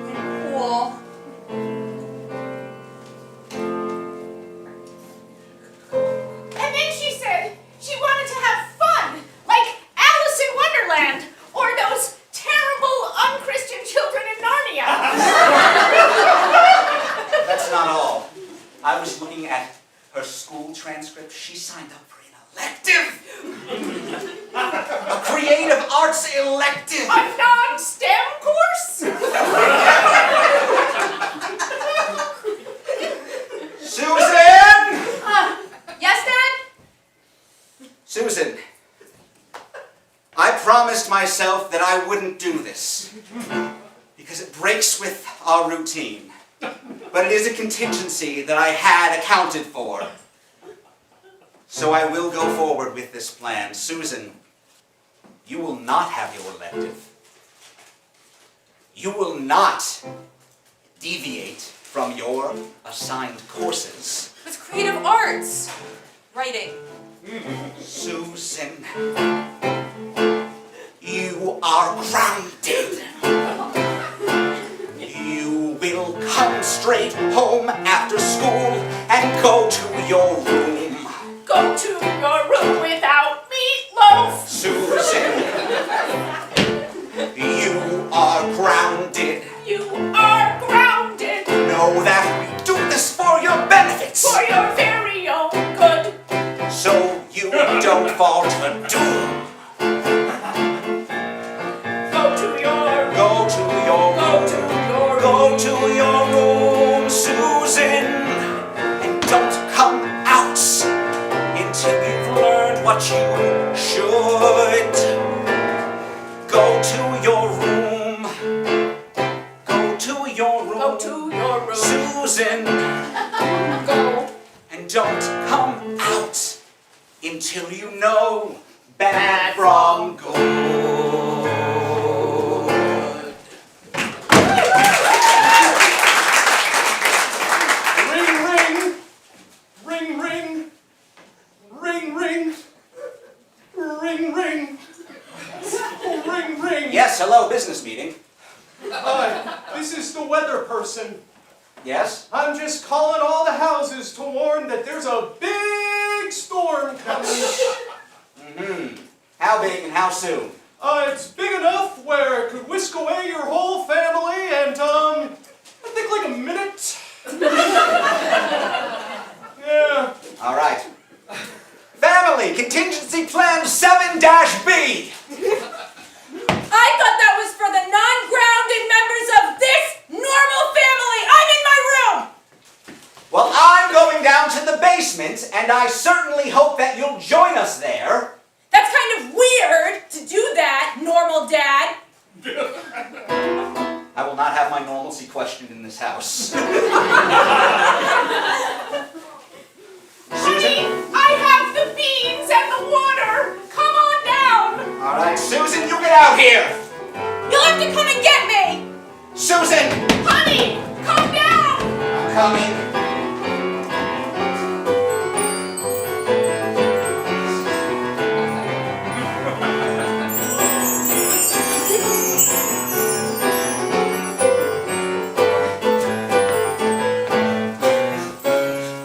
And cool. And then she said she wanted to have fun, like Alice in Wonderland, or those terrible unchristian children in Narnia. That's not all. I was looking at her school transcript. She signed up for an elective. A creative arts elective. A non-STEM course? Susan! Yes, Dad? Susan, I promised myself that I wouldn't do this because it breaks with our routine. But it is a contingency that I had accounted for. So I will go forward with this plan. Susan, you will not have your elective. You will not deviate from your assigned courses. It's creative arts. Writing. Susan, you are grounded. You will come straight home after school and go to your room. Go to your room without meatloaf. Susan, you are grounded. You are grounded Know that we do this for your benefits, for your very own good. so you don't fall to doom. Go to your room. Go to your Go to your Go room. to your room, Susan, and don't come out until you've learned what you should. Go to your room. Go to your room. Go to your room. Susan, Go. and don't come out until you know bad from good. Ring, ring. Ring, ring. Ring, ring. Ring, ring. Ring, ring. Yes, hello, business meeting. This is the weather person. Yes? I'm just calling all the houses to warn that there's a big storm coming. How big and how soon? It's big enough where it could whisk away your whole family and, I think like a minute. Yeah. All right. Family, contingency plan 7-B. I thought that was for the non-grounded members of this normal family. I'm in my room. Well, I'm going down to the basement, and I certainly hope that you'll join us there. That's kind of weird to do that, normal dad. I will not have my normalcy questioned in this house. Honey, I have the beans and the water. Come on down. All All right, Susan, you get out here. You'll have to come and get me! Susan, Honey, calm down! I'm coming.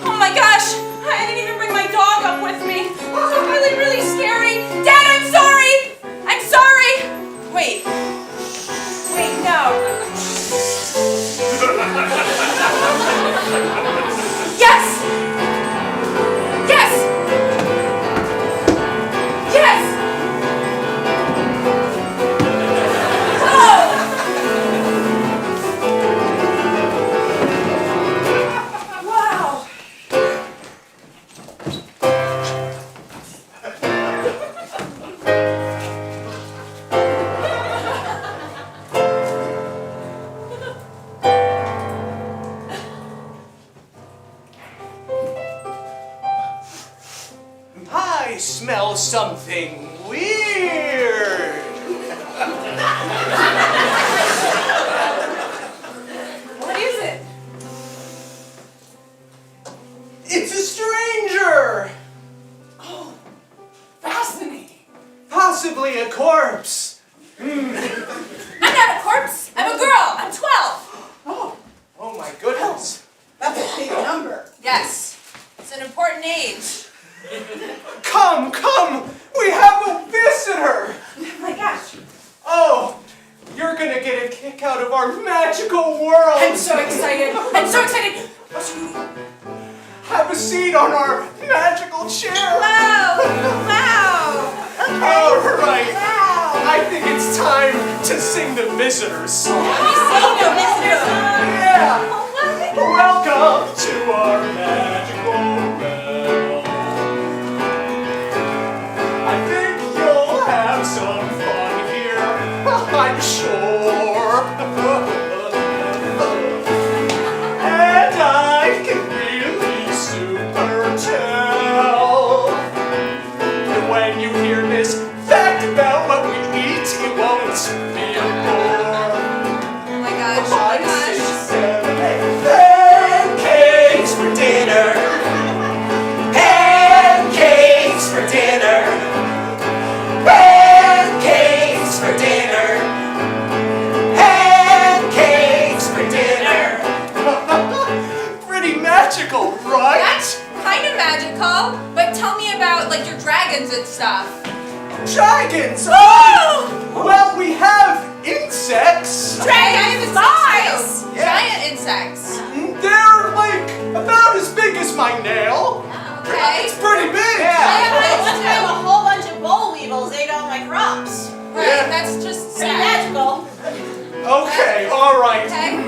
Oh my gosh, I didn't even bring my dog up with me. This is really, really scary. Dad, I'm sorry! I'm sorry! Wait. Wait, no. Yes! Yes! Yes! Oh! Wow! I smell something weird. What is it? It's a stranger. Oh, fascinating. Possibly a corpse. I'm not a corpse. I'm a girl. I'm 12. Oh my goodness. That's a big number. Yes. It's an important age. Come, come. We have a visitor. Oh my gosh. Oh, you're gonna get a kick out of our magical world. I'm so excited. I'm so excited. Have a seat on our magical chair. Wow. Wow. All right. Wow. I think it's time to sing the visitor's song. Yeah. Yeah. Welcome to our magical realm. I think you'll have some fun here, I'm sure. And I can really super tell that when you hear this fact about what we eat, it won't be a bore. Oh my gosh. Oh my 5, gosh. 6, 7, 8. Pancakes for dinner. Pancakes for dinner. Pancakes for dinner. Pancakes for dinner. Pretty magical, right? That's kind of magical, but tell me about like your dragons and stuff. Dragons! Oh! Well, we have insects. Dragons, Mice. too. Giant insects. They're like about as big as my nail. Okay. It's pretty big. I I have a whole bunch of boll weevils ate all my crops. Right, Yeah. that's just Pretty sad. magical. Okay, all right. Okay.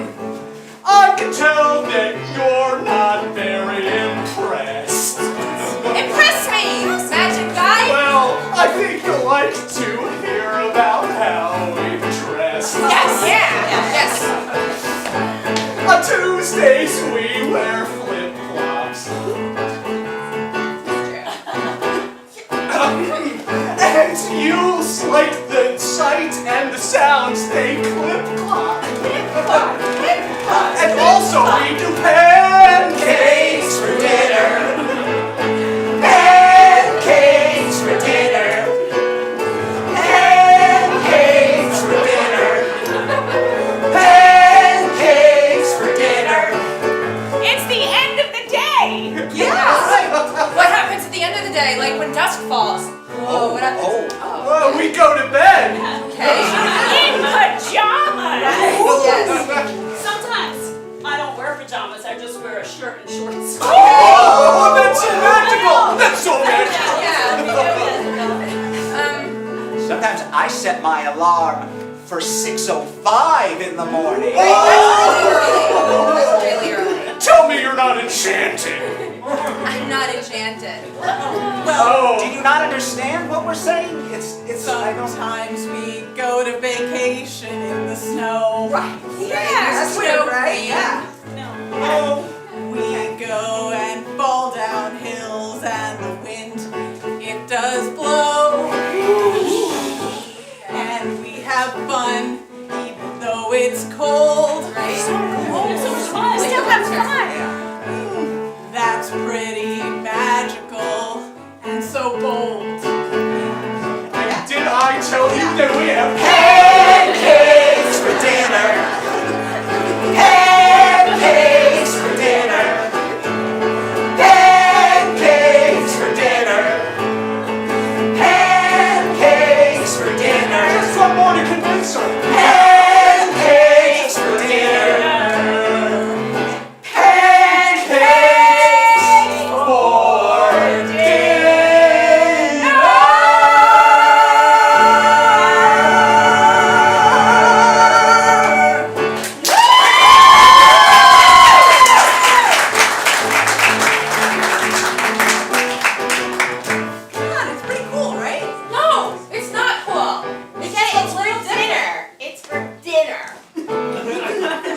I can tell that you're not very impressed. Impress me, magic guy. Well, I think you'll like to hear about how we dress. Yes. Yeah. Yes. On Tuesdays we wear flip-flops. And use like the sight and the sounds they clip-clop. And also we do pancakes for dinner. Pancakes for dinner. Pancakes for dinner. Pancakes for dinner. It's the end of the day. Yes. What happens at the end of the day, like when dusk falls? Whoa, what happens? Well, we go to bed. Okay. In pajamas. Yes. Sometimes I don't wear pajamas, I just wear a shirt and shorts. Oh, that's so magical. That's so magical. Yeah. Sometimes I set my alarm for 6:05 in the morning. That's really early. Tell me you're not enchanted. I'm not enchanted. Oh. Do you not understand what we're saying? It's I don't. Sometimes we go to vacation in the snow. Right. Yeah, There's a weird, snow right? queen. Yeah. Oh. We go and fall down hills and the wind, it does blow. have fun, even though it's cold. Right? So fun. Still have fun. That's pretty magical and so bold. Did I tell you that we have pancakes for dinner? Pancakes for dinner. Pancakes for dinner. Pancakes for dinner. Just one more to convince her. Pancakes for dinner. Pancakes for dinner. Come on, it's pretty cool, right? No, it's not cool. It's for dinner. It's for dinner.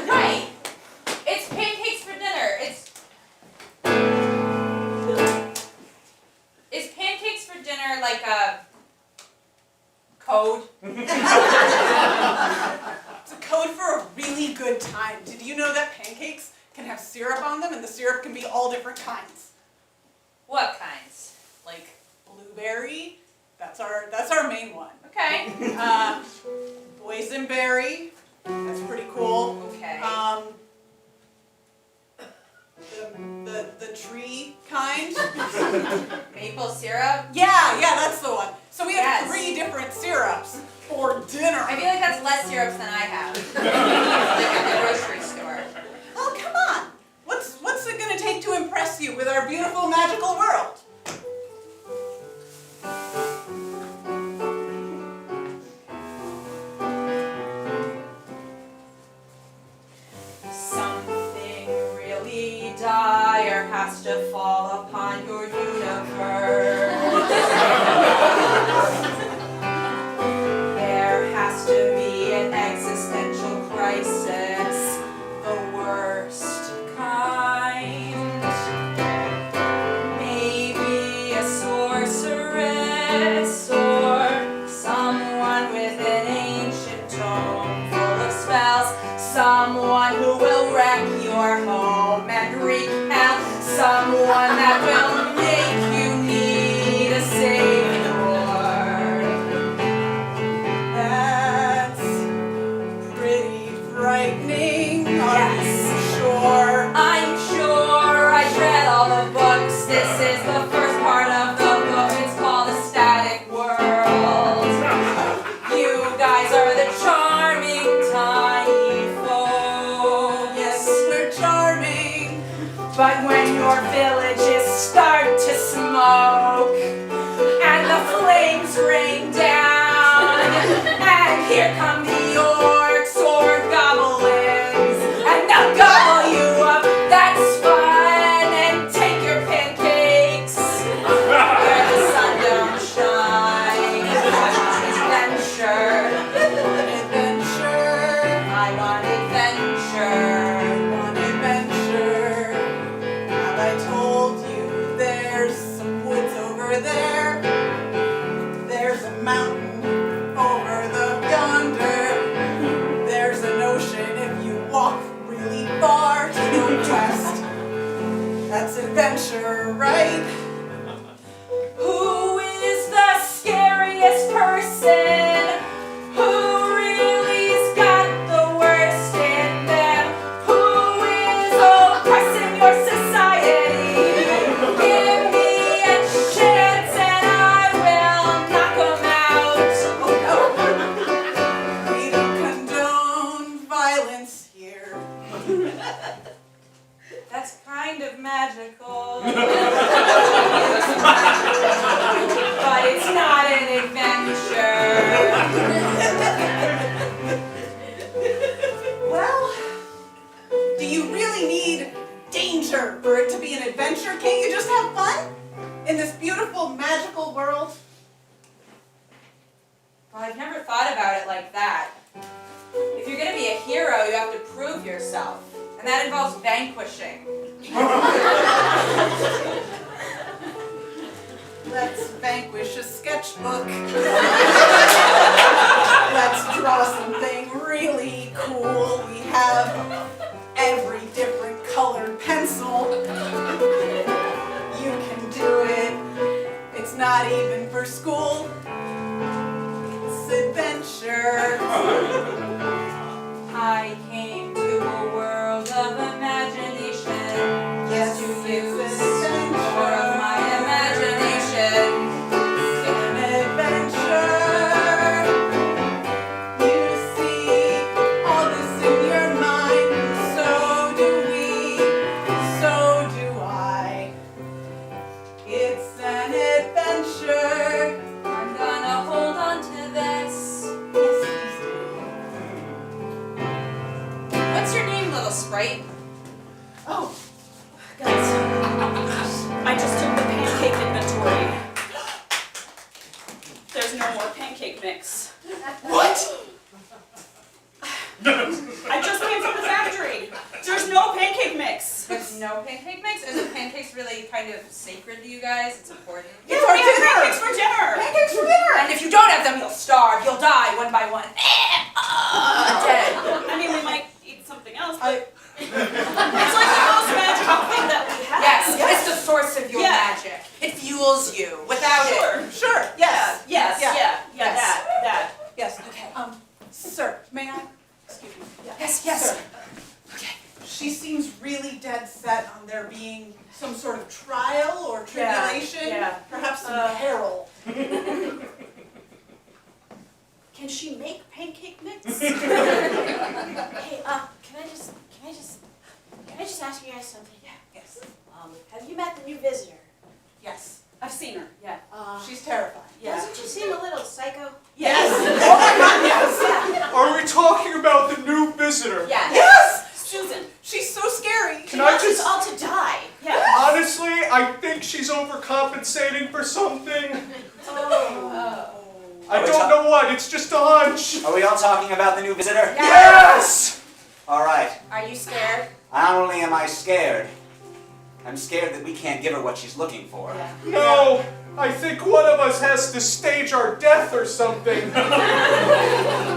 Right. It's pancakes for dinner. Is pancakes for dinner like a code? It's a code for a really good time. Did you know that pancakes can have syrup on them, and the syrup can be all different kinds? What kinds? Like blueberry, that's our main one. Okay. Boysenberry, that's pretty cool. Okay. The tree kind. Maple syrup? Yeah, that's the one. So we have Yes. 3 different syrups for dinner. I feel like that's less syrups than I have. Like at the grocery store. Oh, come on. What's it gonna take to impress you with our beautiful magical world? Something really dire has to fall upon your universe. There has to be an existential crisis, the worst kind. Maybe a sorceress or someone with an ancient tome full of spells. Someone who will wreck your home and wreak hell. Someone that will make you need a savior. That's pretty frightening. Are Yes. you sure? I'm sure I read all the books. This is the first part of the book. It's called A Static World. You guys are the charming tiny folk. Yes, we're charming. But when your villages start to smoke and the flames rain down, and here come the orcs or goblins, and they'll gobble you up, that's fun, and take your pancakes where the sun don't shine. Adventure, Adventure. I want adventure. One adventure. Have I told you there's some woods over there? There's a mountain over yonder. There's an ocean if you walk really far to the west. That's adventure, right? Who is the scariest person? Who really's got the worst in them? Who is oppressing your society? Give me a chance and I will knock 'em out. We don't condone violence here. That's kind of magical. But it's not an adventure. Well, do you really need danger for it to be an adventure? Can't you just have fun in this beautiful, magical world? Well, I've never thought about it like that. If you're gonna be a hero, you have to prove yourself. And that involves vanquishing. Let's vanquish a sketchbook. Let's draw I came to a world of imagination. Yes, To it's use an more of my imagination. an adventure. You see all this in your mind, so do we, so do I. It's an adventure. I'm gonna hold on to this. Yes, please do. What's your name, little sprite? Oh, guys, I just took the pancake inventory. There's no more pancake mix. What? I just came from the factory. There's no pancake mix. There's no pancake mix? Isn't pancakes really kind of sacred to you guys? It's important. Yeah, we have pancakes for dinner. Pancakes for dinner. And if you don't have them, you'll starve. You'll die one by one. Dead. I mean, we might eat something else, I- but it's like the most magical thing that we have. Yes, it's the source of your Yeah. magic. It fuels you. Without it. Sure, yes. Yes, Yeah. yeah, that. Yes, okay. Sir, may I? Excuse me. Yeah. Yes. Sir. Okay. She seems really dead set on there being some sort of trial or tribulation, yeah. perhaps some peril. Can she make pancake mix? Hey, can I just ask you guys something? Yes. Have you met the new visitor? Yes. I've seen her, yeah. She's terrifying. Doesn't she seem a little psycho? Yes. Oh my God, yes. Are we talking about the new visitor? Yes. Yes. Susan, She's so scary. Can I Wants us just... all to die. yeah. Honestly, I think she's overcompensating for something. I don't know what, it's just a hunch. Are we all talking about the new visitor? Yes! All right. Are you scared? Not only am I scared, I'm scared that we can't give her what she's looking for. No, I think one of us has to stage our death or something.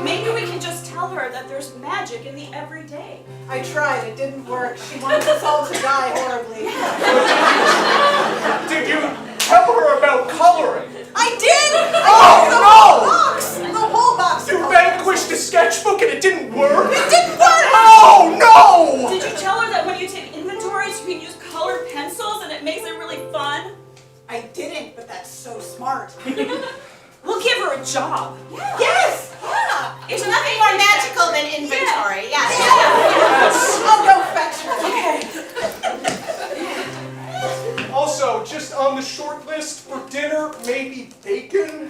Maybe we can just tell her that there's magic in the everyday. I tried. It didn't work. She wants us all to die horribly. Did you tell her about coloring? I did. Oh, the no! whole box. The whole box. You vanquished a sketchbook and it didn't work? It didn't work. Oh, no! Did you tell her that when you take inventories, you can use colored pencils and it makes it really fun? I didn't, but that's so smart. We'll give her a job. Yes. Yeah. It's nothing more magical than inventory. Yeah. Yes. I'll go fetch her. Okay. Also, just on the short list for dinner, maybe bacon?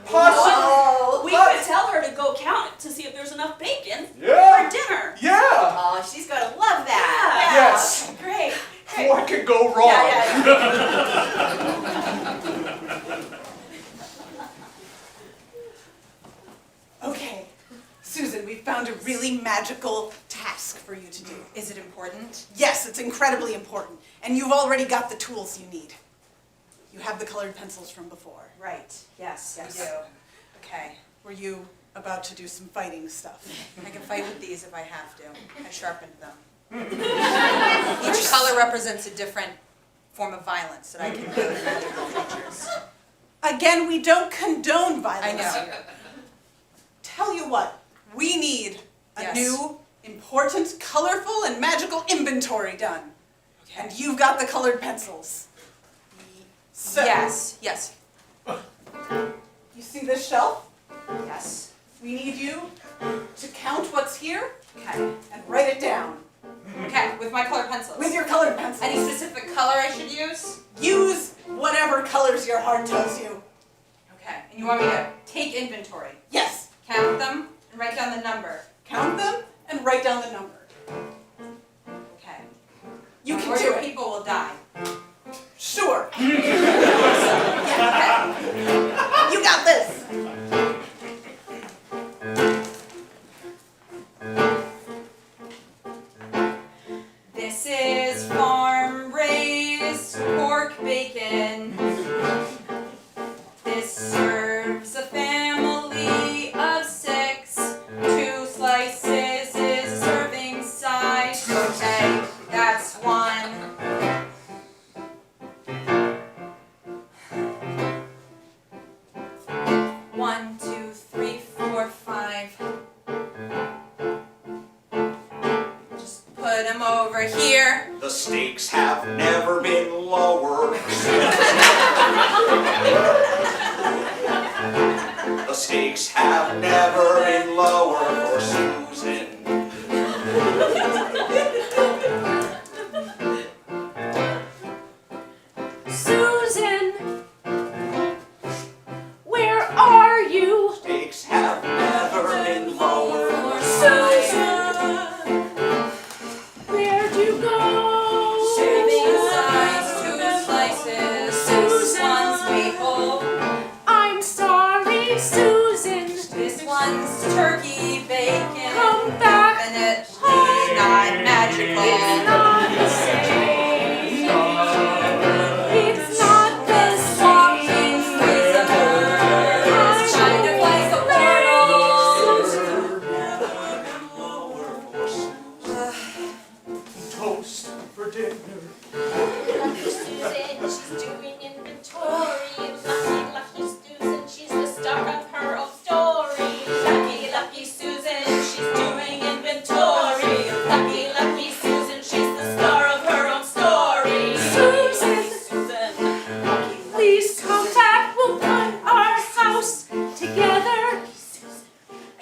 Possibly. We could tell her to go count to see if there's enough bacon Yeah. for dinner. Yeah. Oh, she's gonna love that. Yeah. Yes. Great. What could go wrong? Okay. Susan, we found a really magical task for you to do. Is it important? Yes, it's incredibly important. And you've already got the tools you need. You have the colored pencils from before. Right. Yes, Yes. we do. Okay. Were you about to do some fighting stuff? I can fight with these if I have to. I sharpened them. Each color represents a different form of violence that I can do to magical creatures. Again, we don't condone violence I know. here. Tell you what, we need a Yes. new, important, colorful, and magical inventory done. And you've got the colored pencils. So, Yes. Yes. you see this shelf? Yes. We need you to count what's here Okay. and write it down Okay. With my colored pencils. with your colored pencils. Any specific color I should use? Use whatever colors your heart tells you. Okay. And you want me to take inventory, Yes, count them, and write down the number. count them and write down the number. Okay. You can Or do your it. people will die. Sure. Okay. You got this. This is farm-raised pork bacon. This serves a family of 6. 2 slices is a serving size. Okay, that's 1. over here. The stakes have never been lower. The stakes have never been lower for Susan. Susan, where are you? Stakes have never been lower for Susan, where'd you go? Serving size, 2 slices, this one's maple. I'm sorry, Susan. This one's turkey bacon. Come back. Definitely not magical. It's not the same. It's not the Walking same. through the birds, kind of like a portal. Toast for dinner. Lucky Susan, she's doing inventory. Lucky, lucky Susan, she's the star of her own story. Lucky, lucky Susan, she's doing inventory. Lucky, lucky Susan, she's the star of her own story. Susan, please come back. We'll put our house together.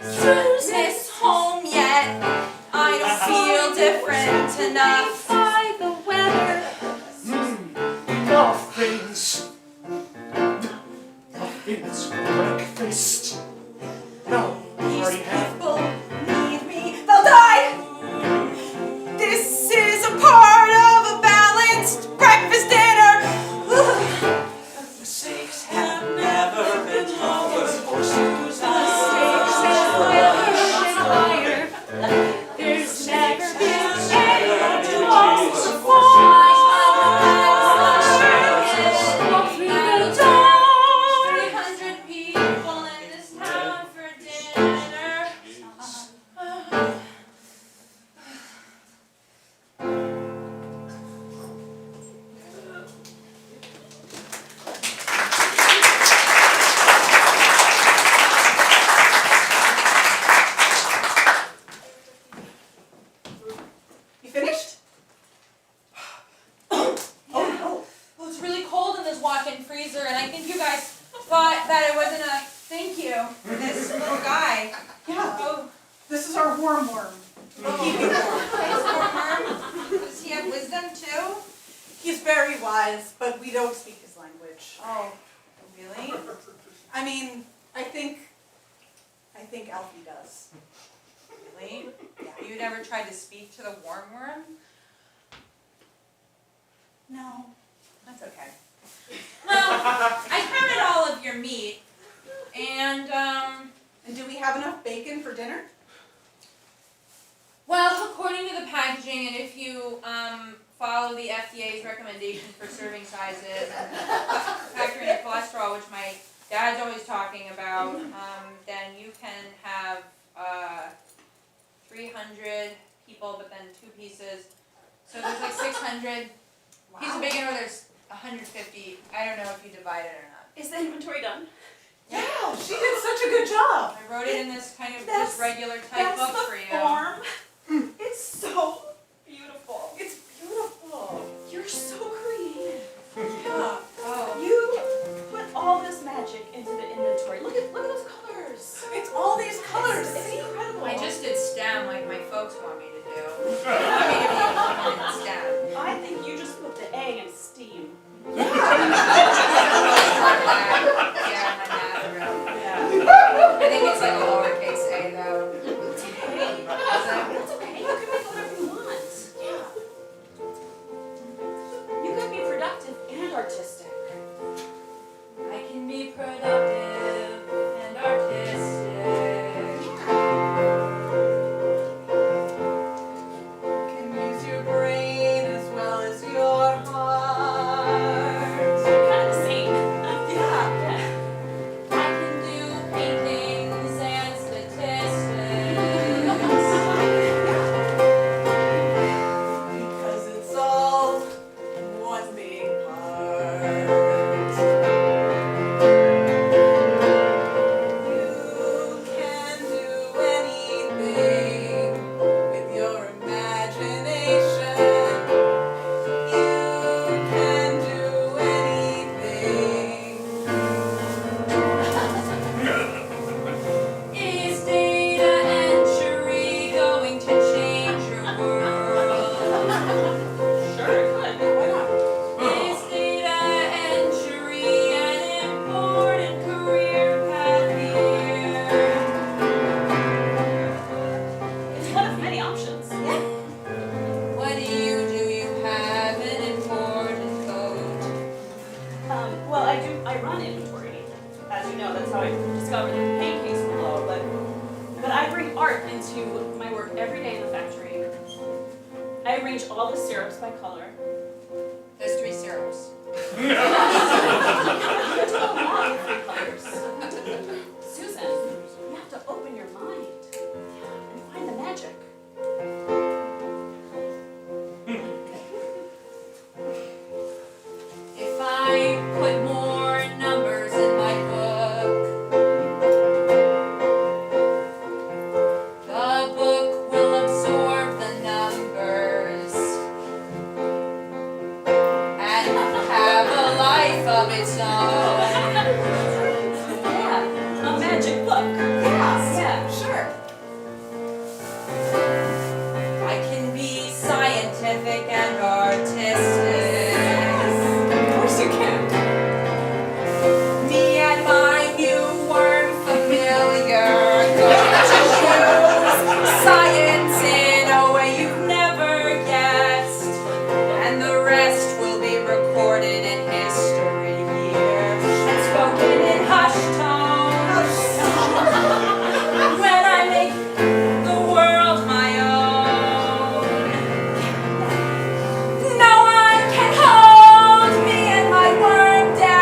Susan, Is home yet? I don't feel different enough. by the weather. Muffins. Muffins for breakfast. No, we These already have. people need me. They'll die! This is a part of a balanced breakfast dinner. The stakes have never been lower for Susan. There's never been any walls to fall. Walk through the door. 300 people in this town for dinner. You finished? Well, it's really cold in this walk-in freezer, and I think you guys thought that it wasn't a thank you for this little guy. Yeah. Oh, This is our worm. We'll keep you warm. does he have wisdom too? He's very wise, but we don't speak his language. Oh, really? I mean, I think Alfie does. Really? You never tried to speak to the worm? No. That's okay. Well, I counted all of your meat, and And do we have enough bacon for dinner? well, according to the packaging, and if you follow the FDA's recommendations for serving sizes and factor in your cholesterol, which my dad's always talking about, then you can have 300 people, but then 2 pieces. So there's like 600. Piece of bacon, or there's 150. I don't know if you divide it or not. Is the inventory done? Yeah, she did such a good job. I wrote it in this kind of That's- just regular type book for you. form. It's so beautiful. It's beautiful. You're so creative. Yeah. Oh. You put all this magic into the inventory. Look at those colors. It's all these colors. It's incredible. I just did STEM like my folks want me to do. They want me to be a woman in STEM. I think you just put the A in steam. Yeah, in my math room. Yeah. I think it's like a lowercase a though. Is it? heart into my work every day in the factory. I arrange all the syrups by color. There's 3 syrups. You do a lot of different colors. Susan, you have to open your mind and find the magic. If I put more numbers in my book, the book will absorb the numbers and have a life of its own. Yeah, a magic book. Yeah. Sure. I can be scientific and artistic. Of course you can. Me and my new worm familiar going to use science in a way you've never guessed, and the rest will be recorded in history here and spoken in hushed tones. When I make the world my own, no one can hold me and my worm down.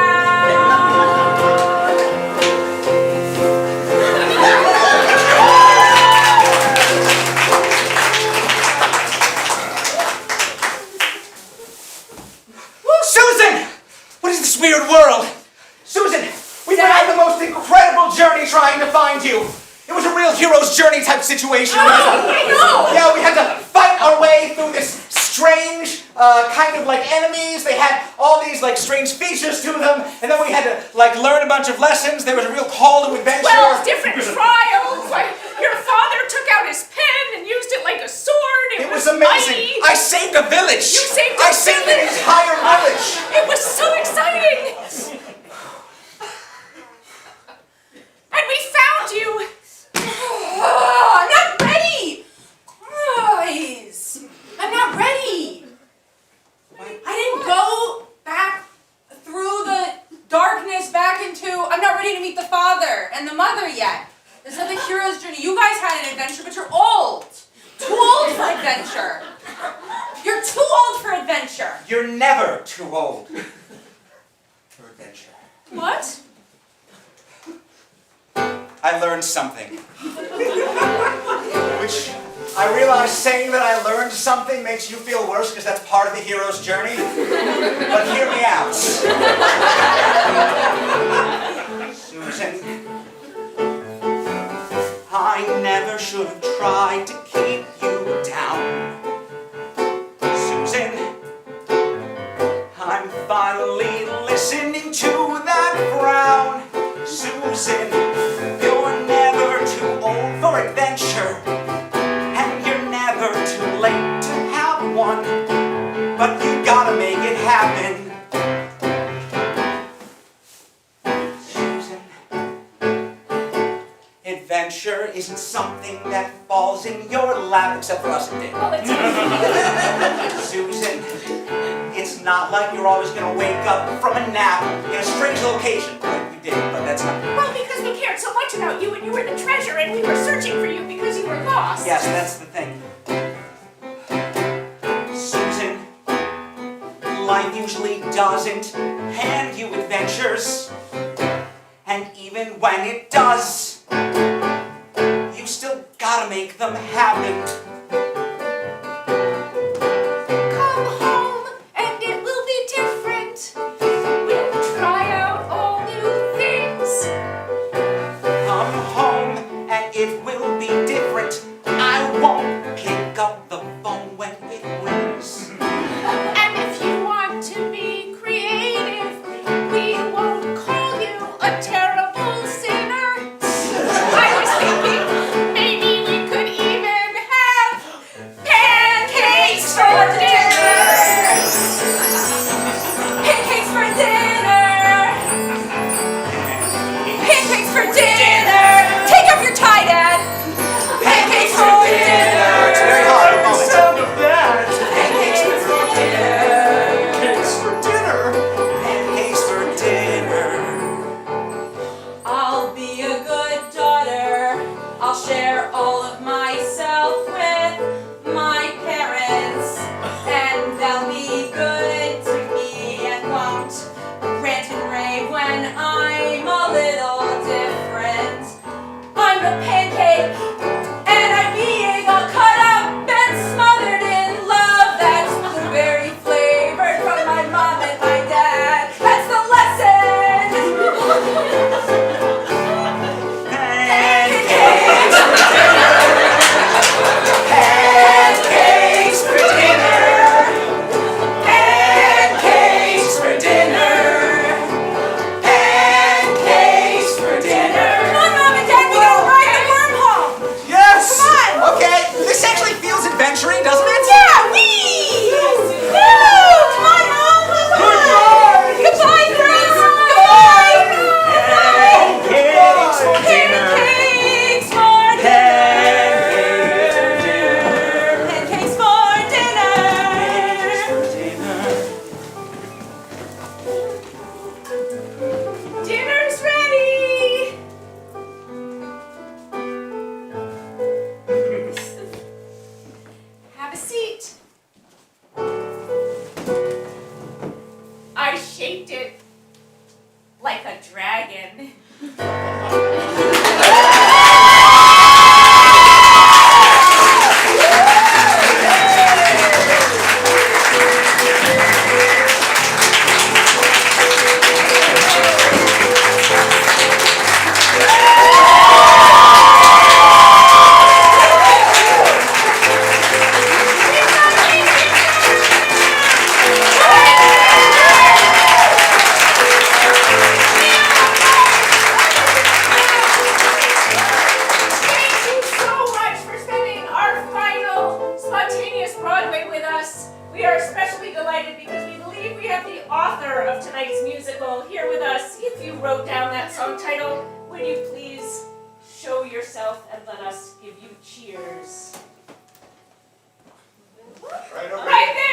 Susan! What is this weird world? Susan, we've been on the most incredible journey trying to find you. It was a real hero's journey type situation. I know! Yeah, we had to fight our way through this strange kind of like enemies. They had all these like strange features to them, and then we had to like learn a bunch of lessons. There was a real call to adventure. 12 different trials. Your father took out his pen and used it like a sword. It was amazing. mighty. I saved a village. You saved I a saved village. an entire village. It was so exciting. And we found you. I'm not ready! Guys, I'm not ready! I didn't go back through the darkness back into... I'm not ready to meet the father and the mother yet. This is not the hero's journey. You guys had an adventure, but you're old. Too old for adventure. You're too old for adventure. You're never too old for adventure. What? I learned something. Which I realize saying that I learned something makes you feel worse because that's part of the hero's journey. But hear me out. Susan, I never should have tried to keep you down. Susan, I'm finally listening to that frown. Susan, you're never too old for adventure, and you're never too late to have one, but you gotta make it happen. Susan, adventure isn't something that falls in your lap, except for us it did. Well, it's Susan, it's not like you're always gonna wake up from a nap in a strange location. Well, you did, but that's not... well, because we cared so much about you and you were the treasure and we were searching for you because you were lost. Yes, that's the thing. Susan, life usually doesn't hand you adventures. And even when it does, you still gotta make them happen. Come home and it will be different. We'll try out all new things. Come home and it will be different. I won't pick up the phone when it rings. And if you want to be creative, we won't call you a terrible sinner. I was thinking maybe we could even have pancakes for dinner. Pancakes for dinner! Pancakes for dinner! Take off your tie, Dad! Pancakes let us give you cheers. Right over Right here. there!